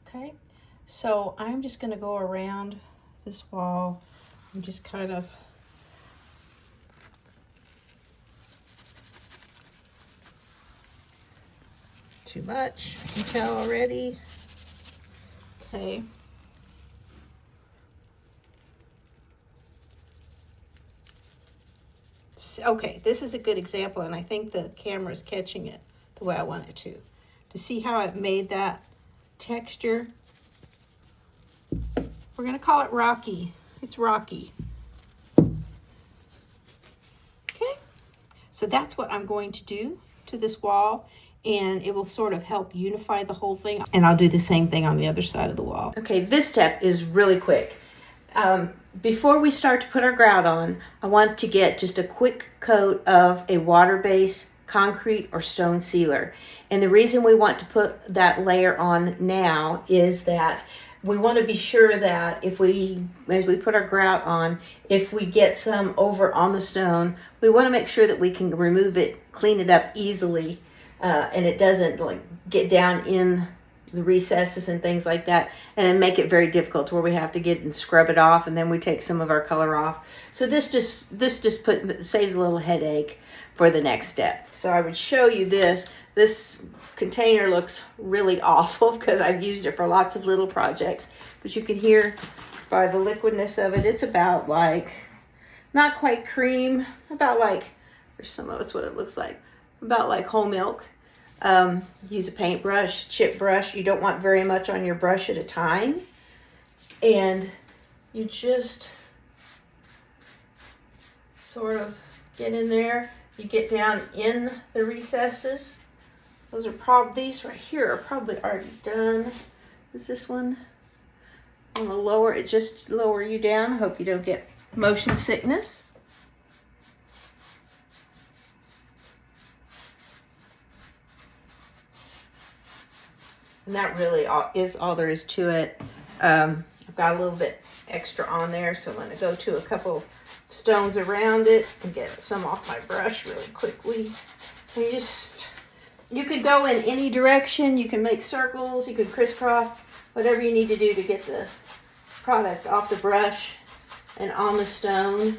Okay, so I'm just going to go around this wall and just kind of too much, I can tell already. Okay. Okay, this is a good example, and I think the camera is catching it the way I want it to. To see how I've made that texture. We're going to call it rocky. It's rocky. Okay, so that's what I'm going to do to this wall, and it will sort of help unify the whole thing. And I'll do the same thing on the other side of the wall. Okay, this step is really quick. Before we start to put our grout on, I want to get just a quick coat of a water-based concrete or stone sealer. And the reason we want to put that layer on now is that we want to be sure that as we put our grout on, if we get some over on the stone, we want to make sure that we can remove it, clean it up easily, and it doesn't like get down in the recesses and things like that, and make it very difficult to where we have to get and scrub it off, and then we take some of our color off. So this just saves a little headache for the next step. So I would show you this. This container looks really awful because I've used it for lots of little projects, but you can hear by the liquidness of it, it's about like, not quite cream, about like, for some of us what it looks like, about like whole milk. Use a paintbrush, chip brush. You don't want very much on your brush at a time. And you just sort of get in there you get down in the recesses. Those are probably, these right here are probably already done. Is this one? I'm gonna lower it, just lower you down. Hope you don't get motion sickness. And that really is all there is to it. I've got a little bit extra on there, so I'm gonna go to a couple stones around it and get some off my brush really quickly. And you could go in any direction. You can make circles, you could crisscross, whatever you need to do to get the product off the brush and on the stone.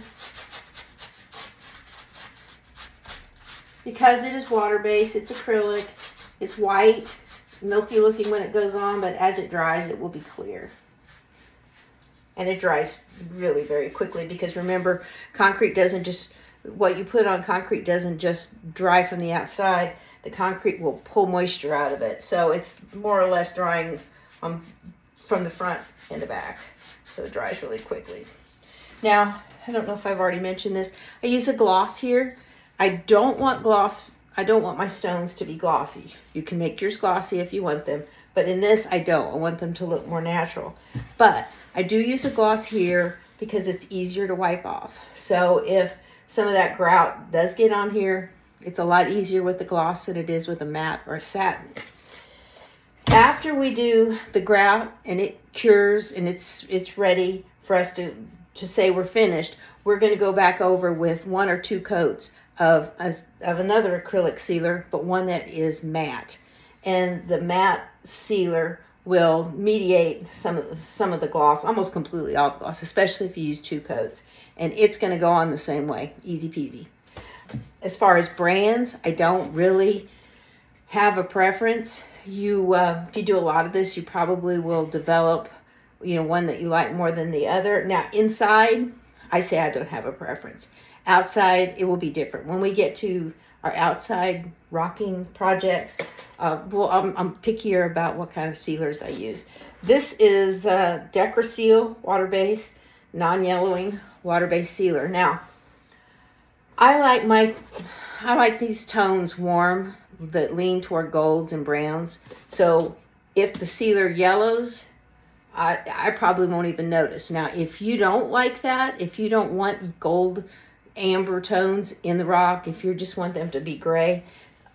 Because it is water-based, it's acrylic, it's white, milky looking when it goes on, but as it dries, it will be clear. And it dries really very quickly because remember, concrete doesn't just, what you put on concrete doesn't just dry from the outside. The concrete will pull moisture out of it. So it's more or less drying from the front and the back. So it dries really quickly. Now, I don't know if I've already mentioned this. I use a gloss here. I don't want gloss. I don't want my stones to be glossy. You can make yours glossy if you want them. But in this, I don't. I want them to look more natural. But I do use a gloss here because it's easier to wipe off. So if some of that grout does get on here, it's a lot easier with the gloss than it is with a matte or a satin. After we do the grout and it cures and it's ready for us to say we're finished, we're going to go back over with 1 or 2 coats of another acrylic sealer, but one that is matte. And the matte sealer will mediate some of the gloss, almost completely all the gloss, especially if you use 2 coats. And it's going to go on the same way, easy peasy. As far as brands, I don't really have a preference. If you do a lot of this, you probably will develop, one that you like more than the other. Now, inside, I say I don't have a preference. Outside, it will be different. When we get to our outside rocking projects, I'm pickier about what kind of sealers I use. This is DecoraSeal water-based, non-yellowing water-based sealer. Now, I like these tones warm that lean toward golds and browns. So if the sealer yellows, I probably won't even notice. Now, if you don't like that, if you don't want gold amber tones in the rock, if you just want them to be gray,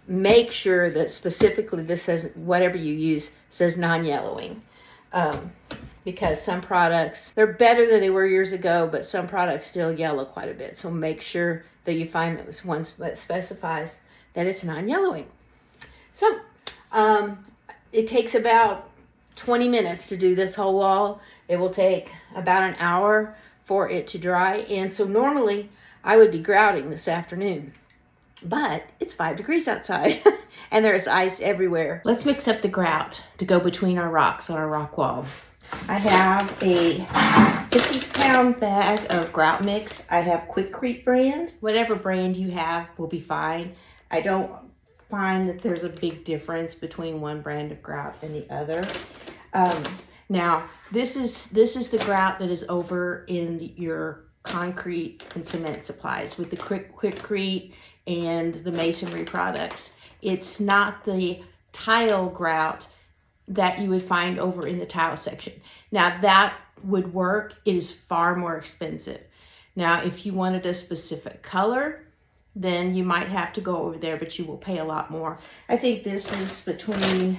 make sure that specifically this says, whatever you use, says non-yellowing. Because some products, they're better than they were years ago, but some products still yellow quite a bit. So make sure that you find that one that specifies that it's non-yellowing. So it takes about 20 minutes to do this whole wall. It will take about an hour for it to dry. And so normally I would be grouting this afternoon, but it's 5 degrees outside and there's ice everywhere. Let's mix up the grout to go between our rocks on our rock wall. I have a 50-pound bag of grout mix. I have Quikrete brand. Whatever brand you have will be fine. I don't find that there's a big difference between one brand of grout and the other. Now, this is the grout that is over in your concrete and cement supplies with the Quikrete and the masonry products. It's not the tile grout that you would find over in the tile section. Now that would work. It is far more expensive. Now, if you wanted a specific color, then you might have to go over there, but you will pay a lot more. I think this is between,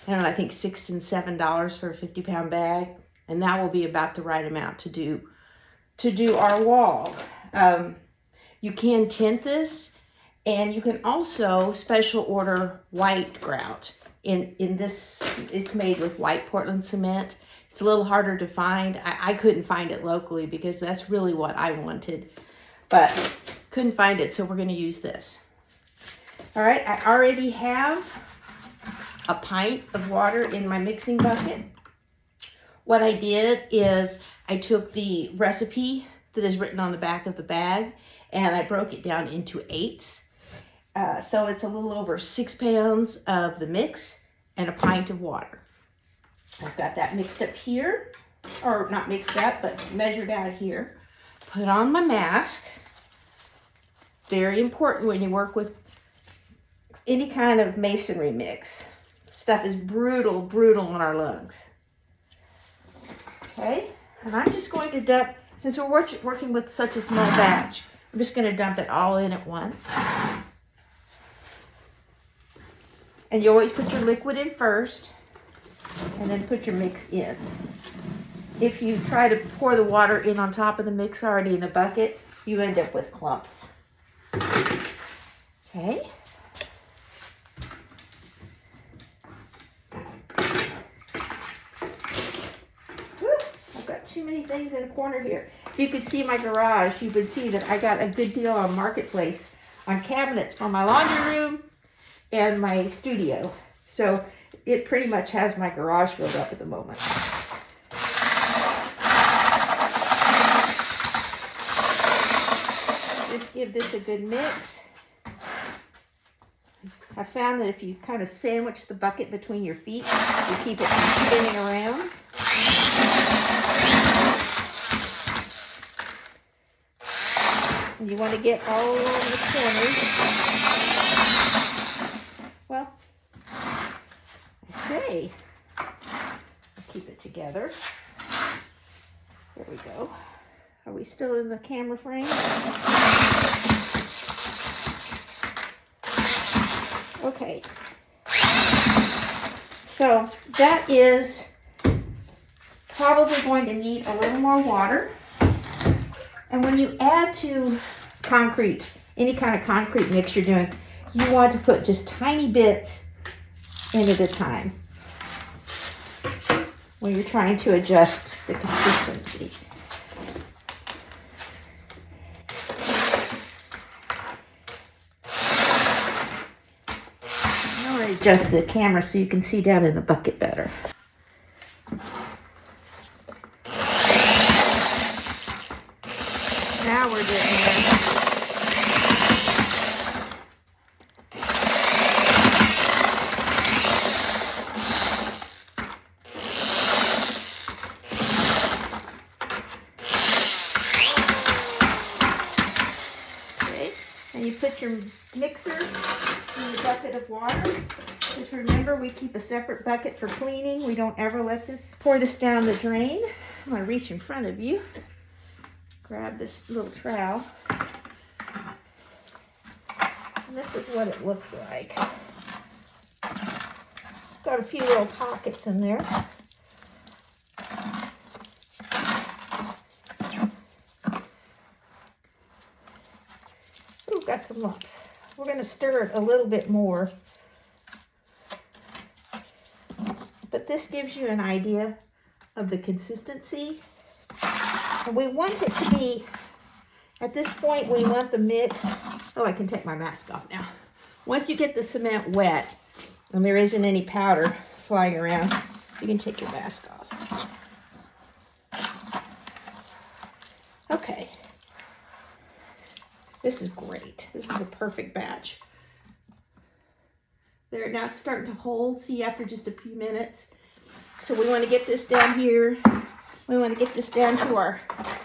I think $6 and $7 for a 50-pound bag, and that will be about the right amount to do our wall. You can tint this, and you can also special order white grout. In this, it's made with white Portland cement. It's a little harder to find. I couldn't find it locally because that's really what I wanted, but couldn't find it, so we're going to use this. All right, I already have a pint of water in my mixing bucket. What I did is I took the recipe that is written on the back of the bag and I broke it down into 8ths. So it's a little over 6 pounds of the mix and a pint of water. I've got that mixed up here, or not mixed up, but measured out here. Put on my mask. Very important when you work with any kind of masonry mix. Stuff is brutal, brutal on our lungs. Okay, and I'm just going to dump, since we're working with such a small batch, I'm just going to dump it all in at once. And you always put your liquid in first, and then put your mix in. If you try to pour the water in on top of the mix already in the bucket, you end up with clumps. Okay. I've got too many things in the corner here. If you could see my garage, you would see that I got a good deal on Marketplace on cabinets for my laundry room and my studio. So it pretty much has my garage filled up at the moment. Just give this a good mix. I found that if you kind of sandwich the bucket between your feet, you keep it spinning around. And you want to get all over the corners. Well, I say, keep it together. There we go. Are we still in the camera frame? Okay. So that is probably going to need a little more water. And when you add to concrete, any kind of concrete mix you're doing, you want to put just tiny bits in at a time when you're trying to adjust the consistency. I'm going to adjust the camera so you can see down in the bucket better. Now we're getting there. Okay, and you put your mixer in the bucket of water. Just remember, we keep a separate bucket for cleaning. We don't ever pour this down the drain. I'm going to reach in front of you. Grab this little trowel. And this is what it looks like. Got a few little pockets in there. Ooh, got some lumps. We're going to stir it a little bit more. But this gives you an idea of the consistency. And we want it to be, at this point, we want the mix. Oh, I can take my mask off now. Once you get the cement wet and there isn't any powder flying around, you can take your mask off. Okay. This is great. This is a perfect batch. There, now it's starting to hold, see, after just a few minutes. So we want to get this down here. We want to get this down to our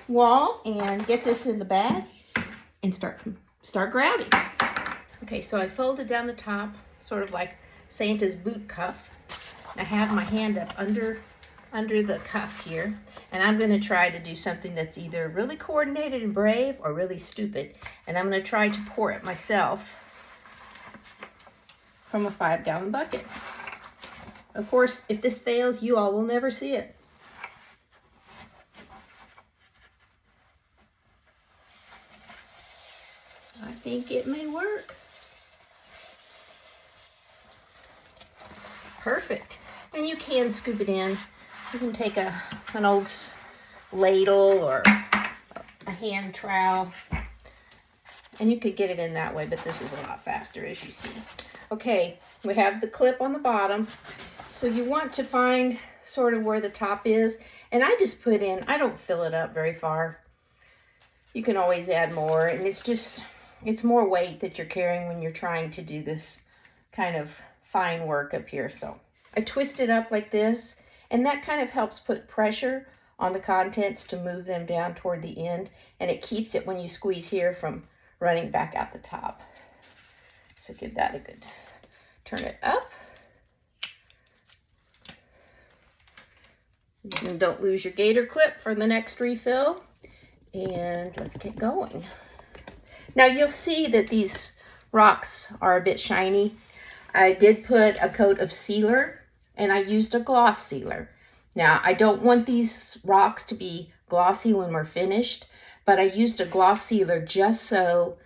wall and get this in the bag and start grouting. Okay, so I folded down the top, sort of like Santa's boot cuff. I have my hand up under the cuff here, and I'm going to try to do something that's either really coordinated and brave or really stupid. And I'm going to try to pour it myself from a 5-gallon bucket. Of course, if this fails, you all will never see it. I think it may work. Perfect. And you can scoop it in. You can take an old ladle or a hand trowel, and you could get it in that way, but this is a lot faster, as you see. Okay, we have the clip on the bottom. So you want to find sort of where the top is. And I just put in, I don't fill it up very far. You can always add more, and it's more weight that you're carrying when you're trying to do this kind of fine work up here. So I twist it up like this, and that kind of helps put pressure on the contents to move them down toward the end, and it keeps it, when you squeeze here, from running back out the top. So give that a good turn it up. And don't lose your gator clip for the next refill. And let's get going. Now you'll see that these rocks are a bit shiny. I did put a coat of sealer and I used a gloss sealer. Now I don't want these rocks to be glossy when we're finished, but I used a gloss sealer just so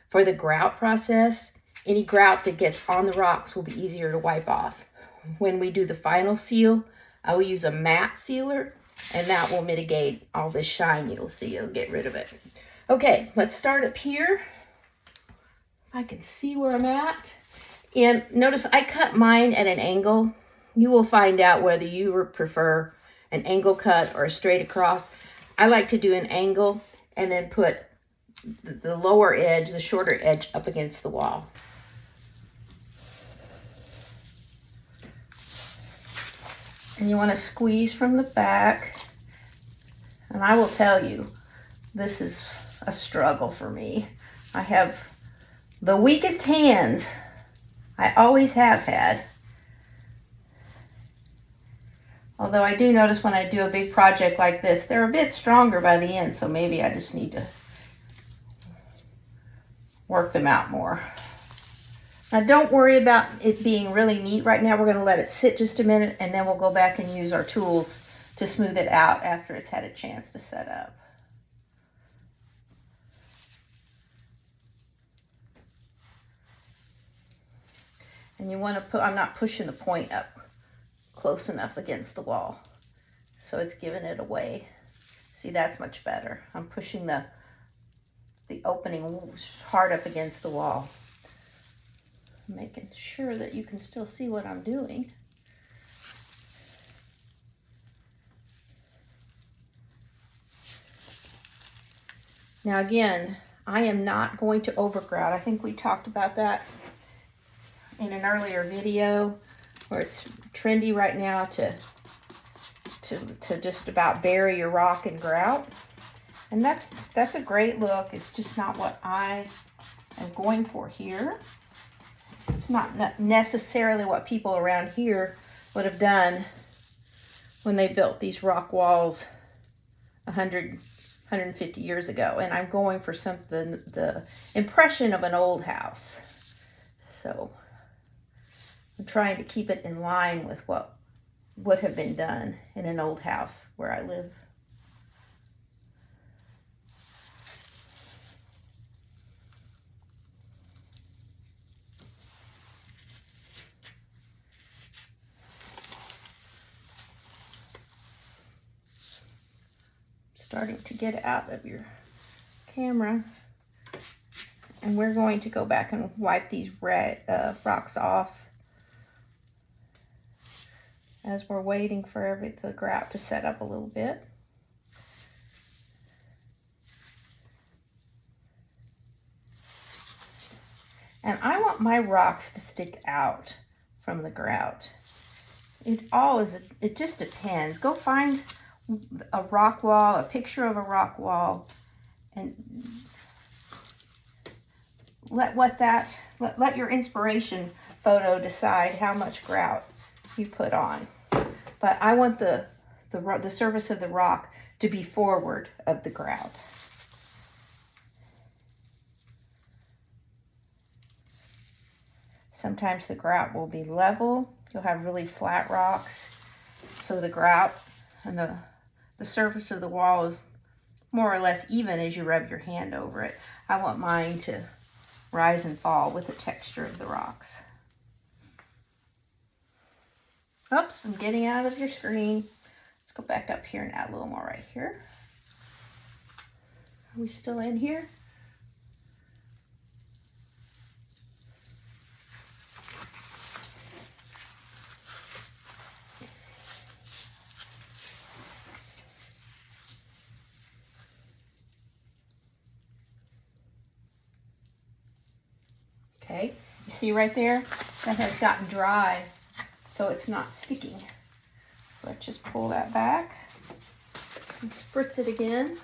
for the grout process, any grout that gets on the rocks will be easier to wipe off. When we do the final seal, I will use a matte sealer and that will mitigate all this shine you'll see. It'll get rid of it. Okay, let's start up here. I can see where I'm at. And notice I cut mine at an angle. You will find out whether you prefer an angle cut or a straight across. I like to do an angle and then put the lower edge, the shorter edge, up against the wall. And you want to squeeze from the back. And I will tell you, this is a struggle for me. I have the weakest hands. I always have had. Although I do notice when I do a big project like this, they're a bit stronger by the end, so maybe I just need to work them out more. Now don't worry about it being really neat right now. We're going to let it sit just a minute and then we'll go back and use our tools to smooth it out after it's had a chance to set up. And you want to put, I'm not pushing the point up close enough against the wall, so it's giving it away. See, that's much better. I'm pushing the opening hard up against the wall, making sure that you can still see what I'm doing. Now again, I am not going to overgrout. I think we talked about that in an earlier video, where it's trendy right now to just about bury your rock in grout. And that's a great look. It's just not what I am going for here. It's not necessarily what people around here would have done when they built these rock walls 150 years ago. And I'm going for something, the impression of an old house. So I'm trying to keep it in line with what would have been done in an old house where I live. Starting to get out of your camera. And we're going to go back and wipe these rocks off as we're waiting for the grout to set up a little bit. And I want my rocks to stick out from the grout. It just depends. Go find a rock wall, a picture of a rock wall, and let your inspiration photo decide how much grout you put on. But I want the surface of the rock to be forward of the grout. Sometimes the grout will be level. You'll have really flat rocks, so the grout and the surface of the wall is more or less even as you rub your hand over it. I want mine to rise and fall with the texture of the rocks. Oops, I'm getting out of your screen. Let's go back up here and add a little more right here. Are we still in here? Okay, you see right there? That has gotten dry, so it's not sticking. So let's just pull that back and spritz it again.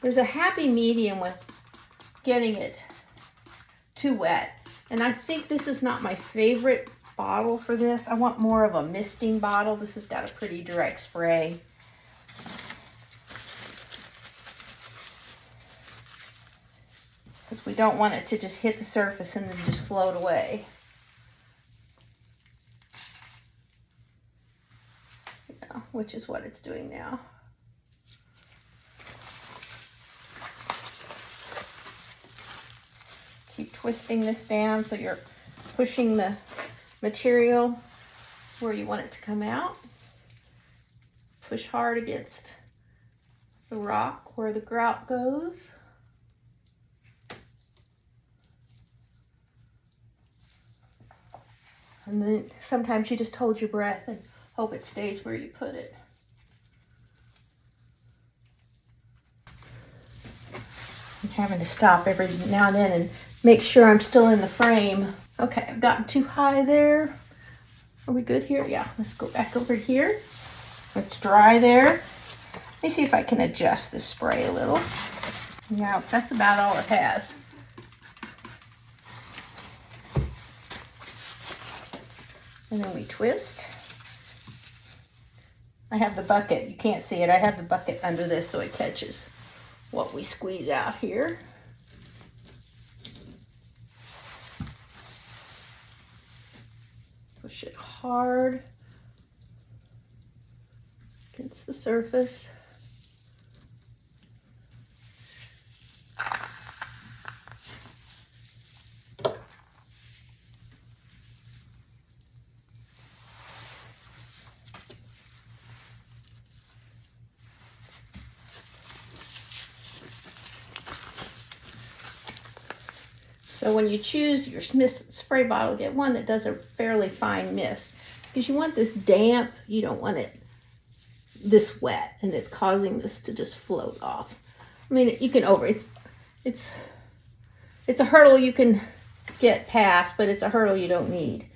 There's a happy medium with getting it too wet. And I think this is not my favorite bottle for this. I want more of a misting bottle. This has got a pretty direct spray. Because we don't want it to just hit the surface and then just float away. Yeah, which is what it's doing now. Keep twisting this down so you're pushing the material where you want it to come out. Push hard against the rock where the grout goes. And then sometimes you just hold your breath and hope it stays where you put it. I'm having to stop every now and then and make sure I'm still in the frame. Okay, I've gotten too high there. Are we good here? Yeah, let's go back over here. It's dry there. Let me see if I can adjust the spray a little. Yeah, that's about all it has. And then we twist. I have the bucket. You can't see it. I have the bucket under this so it catches what we squeeze out here. Push it hard against the surface. So when you choose your mist spray bottle, get one that does a fairly fine mist, because you want this damp, you don't want it this wet and it's causing this to just float off. I mean, you can it's a hurdle you can get past, but it's a hurdle you don't need.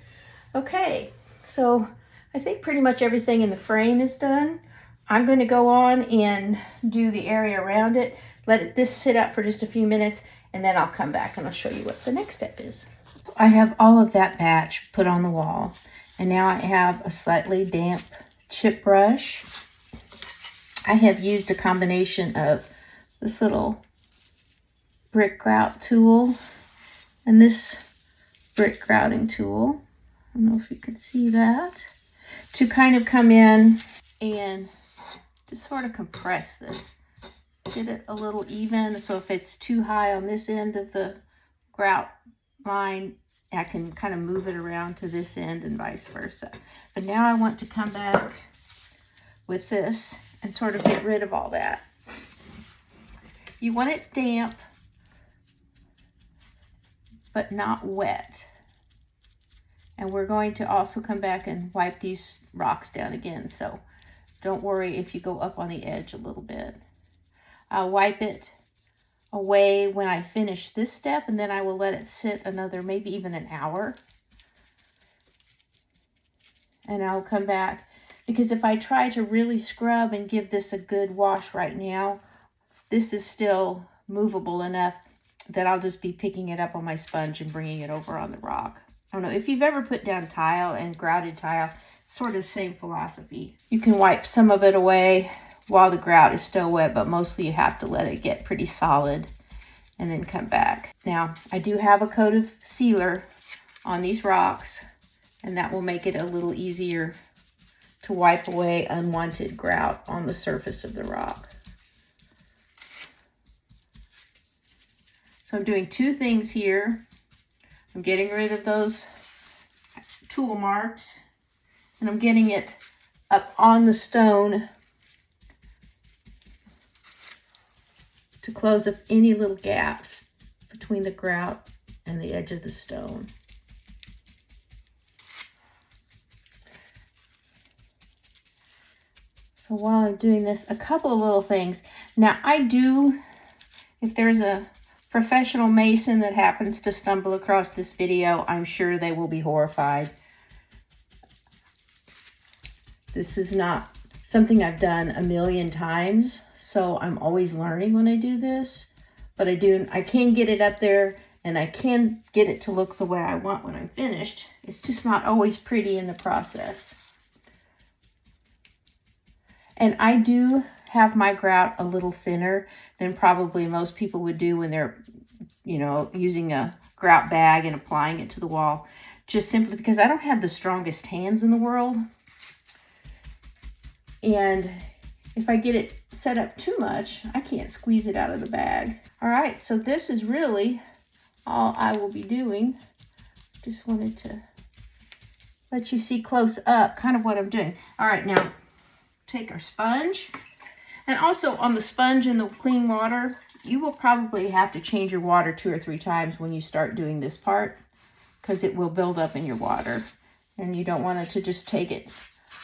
Okay, so I think pretty much everything in the frame is done. I'm going to go on and do the area around it, let this sit up for just a few minutes, and then I'll come back and I'll show you what the next step is. I have all of that batch put on the wall, and now I have a slightly damp chip brush. I have used a combination of this little brick grout tool and this brick grouting tool. I don't know if you could see that, to kind of come in and just sort of compress this. Get it a little even, so if it's too high on this end of the grout line, I can kind of move it around to this end and vice versa. But now I want to come back with this and sort of get rid of all that. You want it damp, but not wet. And we're going to also come back and wipe these rocks down again, so don't worry if you go up on the edge a little bit. I'll wipe it away when I finish this step, and then I will let it sit another, maybe even an hour. And I'll come back, because if I try to really scrub and give this a good wash right now, this is still movable enough that I'll just be picking it up on my sponge and bringing it over on the rock. I don't know, if you've ever put down tile and grouted tile, it's sort of the same philosophy. You can wipe some of it away while the grout is still wet, but mostly you have to let it get pretty solid and then come back. Now, I do have a coat of sealer on these rocks, and that will make it a little easier to wipe away unwanted grout on the surface of the rock. So I'm doing two things here. I'm getting rid of those tool marks, and I'm getting it up on the stone to close up any little gaps between the grout and the edge of the stone. So while I'm doing this, a couple of little things. Now I do, if there's a professional mason that happens to stumble across this video, I'm sure they will be horrified. This is not something I've done a million times, so I'm always learning when I do this. but I can get it up there and I can get it to look the way I want when I'm finished. It's just not always pretty in the process. And I do have my grout a little thinner than probably most people would do when they're, you know, using a grout bag and applying it to the wall, just simply because I don't have the strongest hands in the world. And if I get it set up too much, I can't squeeze it out of the bag. All right, so this is really all I will be doing. Just wanted to let you see close up kind of what I'm doing. All right, now take our sponge. And also on the sponge and the clean water, you will probably have to change your water 2 or 3 times when you start doing this part, because it will build up in your water. And you don't want it to just take it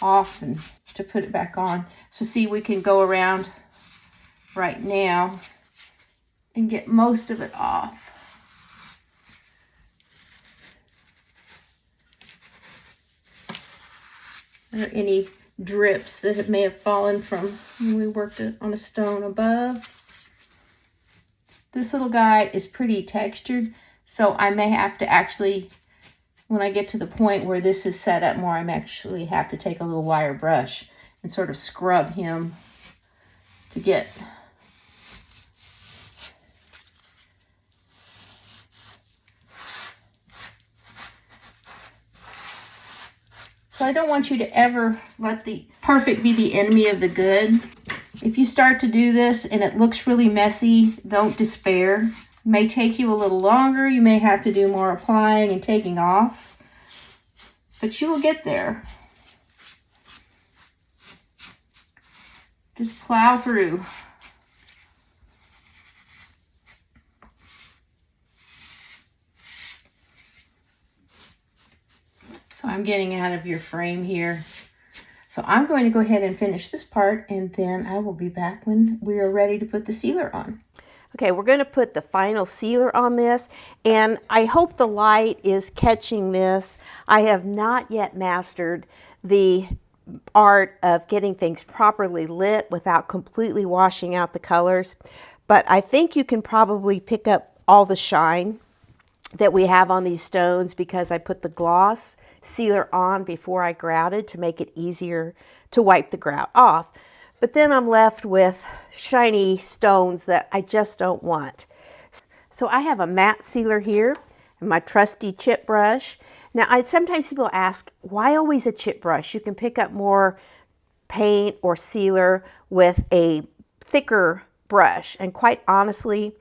off and to put it back on. So see, we can go around right now and get most of it off. Are there any drips that may have fallen from when we worked it on a stone above? This little guy is pretty textured, so I may have to actually, when I get to the point where this is set up more, I may actually have to take a little wire brush and sort of scrub him to get So I don't want you to ever let the perfect be the enemy of the good. If you start to do this and it looks really messy, don't despair. It may take you a little longer. You may have to do more applying and taking off, but you will get there. Just plow through. So I'm getting out of your frame here. So I'm going to go ahead and finish this part, and then I will be back when we are ready to put the sealer on. Okay, we're going to put the final sealer on this, and I hope the light is catching this. I have not yet mastered the art of getting things properly lit without completely washing out the colors, but I think you can probably pick up all the shine that we have on these stones because I put the gloss sealer on before I grouted to make it easier to wipe the grout off. But then I'm left with shiny stones that I just don't want. So I have a matte sealer here and my trusty chip brush. Now, sometimes people ask, why always a chip brush? You can pick up more paint or sealer with a thicker brush. And quite honestly,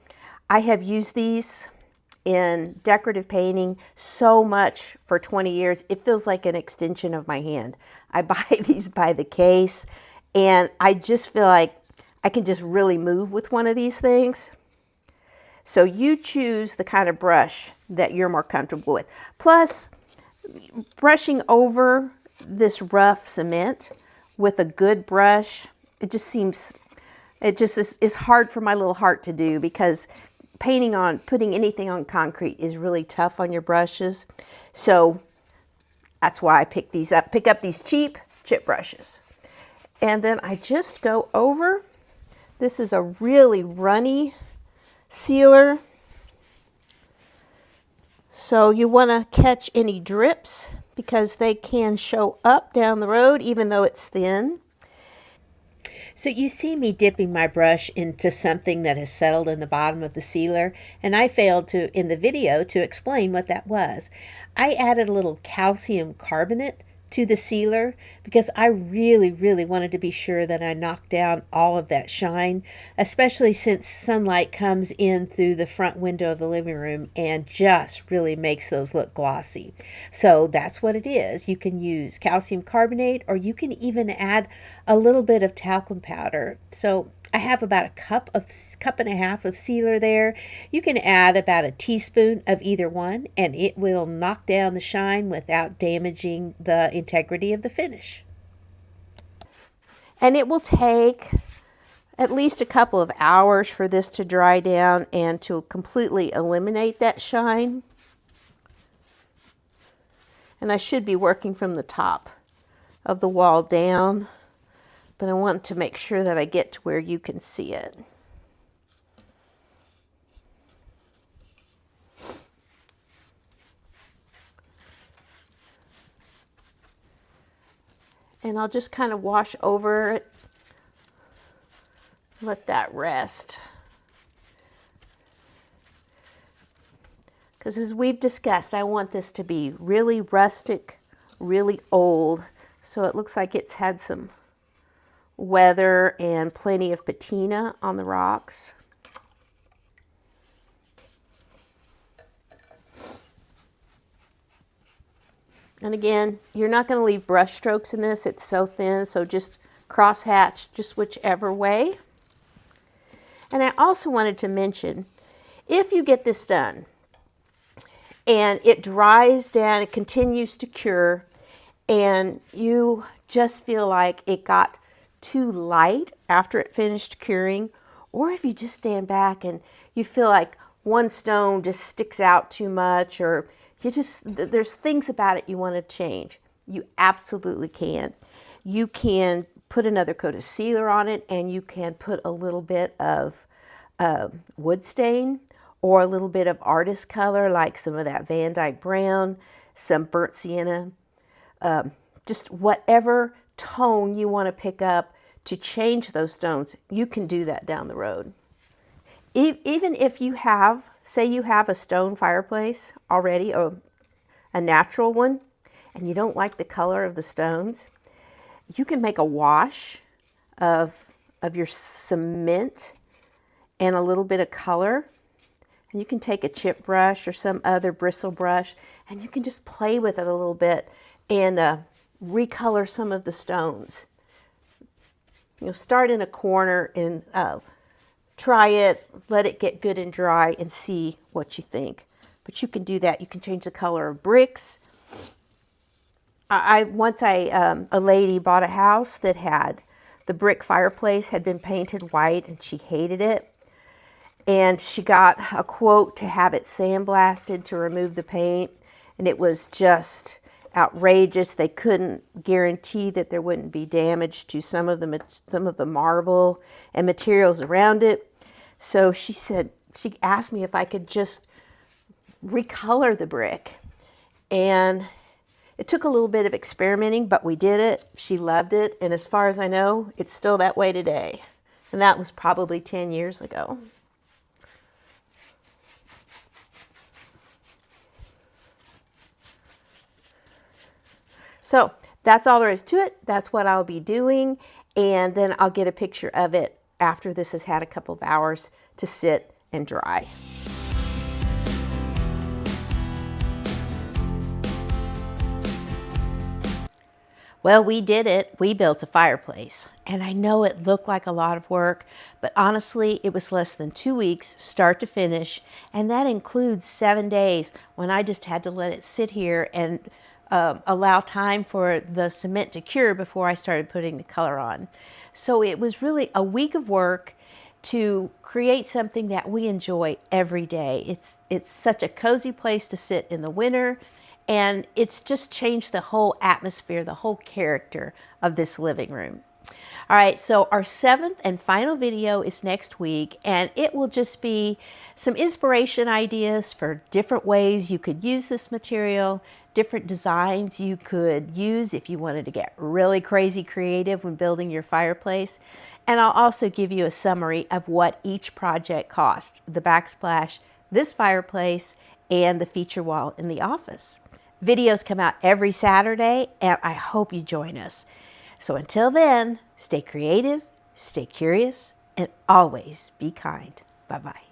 I have used these in decorative painting so much for 20 years, it feels like an extension of my hand. I buy these by the case, and I just feel like I can just really move with one of these things. So you choose the kind of brush that you're more comfortable with. Plus, brushing over this rough cement with a good brush, it just is hard for my little heart to do, because putting anything on concrete is really tough on your brushes. So that's why I pick up these cheap chip brushes. And then I just go over. This is a really runny sealer. So you want to catch any drips because they can show up down the road even though it's thin. So you see me dipping my brush into something that has settled in the bottom of the sealer, and I failed to, in the video, to explain what that was. I added a little calcium carbonate to the sealer because I really, really wanted to be sure that I knocked down all of that shine, especially since sunlight comes in through the front window of the living room and just really makes those look glossy. So that's what it is. You can use calcium carbonate, or you can even add a little bit of talcum powder. So I have about a cup and a half of sealer there. You can add about a teaspoon of either one, and it will knock down the shine without damaging the integrity of the finish. And it will take at least a couple of hours for this to dry down and to completely eliminate that shine. And I should be working from the top of the wall down, but I want to make sure that I get to where you can see it. And I'll just kind of wash over it. Let that rest. Because as we've discussed, I want this to be really rustic, really old. So it looks like it's had some weather and plenty of patina on the rocks. And again, you're not going to leave brush strokes in this. It's so thin, so just cross hatch just whichever way. And I also wanted to mention, if you get this done and it dries down, it continues to cure, and you just feel like it got too light after it finished curing, or if you just stand back and you feel like one stone just sticks out too much, or there's things about it you want to change, you absolutely can. You can put another coat of sealer on it, and you can put a little bit of wood stain or a little bit of artist color, like some of that Van Dyke brown, some burnt sienna, just whatever tone you want to pick up to change those stones. You can do that down the road. Even if you have, say you have a stone fireplace already, or a natural one, and you don't like the color of the stones, you can make a wash of your cement and a little bit of color. And you can take a chip brush or some other bristle brush, and you can just play with it a little bit and recolor some of the stones. Start in a corner and try it, let it get good and dry, and see what you think. But you can do that. You can change the color of bricks. A lady bought a house that had the brick fireplace had been painted white, and she hated it. And she got a quote to have it sandblasted to remove the paint, and it was just outrageous. They couldn't guarantee that there wouldn't be damage to some of the marble and materials around it. So she asked me if I could just recolor the brick. And it took a little bit of experimenting, but we did it. She loved it. And as far as I know, it's still that way today. And that was probably 10 years ago. So that's all there is to it. That's what I'll be doing. And then I'll get a picture of it after this has had a couple of hours to sit and dry. Well, we did it. We built a fireplace. And I know it looked like a lot of work, but honestly, it was less than 2 weeks, start to finish. And that includes 7 days when I just had to let it sit here and allow time for the cement to cure before I started putting the color on. So it was really a week of work to create something that we enjoy every day. It's such a cozy place to sit in the winter, and it's just changed the whole atmosphere, the whole character of this living room. All right, so our 7th and final video is next week, and it will just be some inspiration ideas for different ways you could use this material, different designs you could use if you wanted to get really crazy creative when building your fireplace. And I'll also give you a summary of what each project cost: the backsplash, this fireplace, and the feature wall in the office. Videos come out every Saturday, and I hope you join us. So until then, stay creative, stay curious, and always be kind. Bye-bye.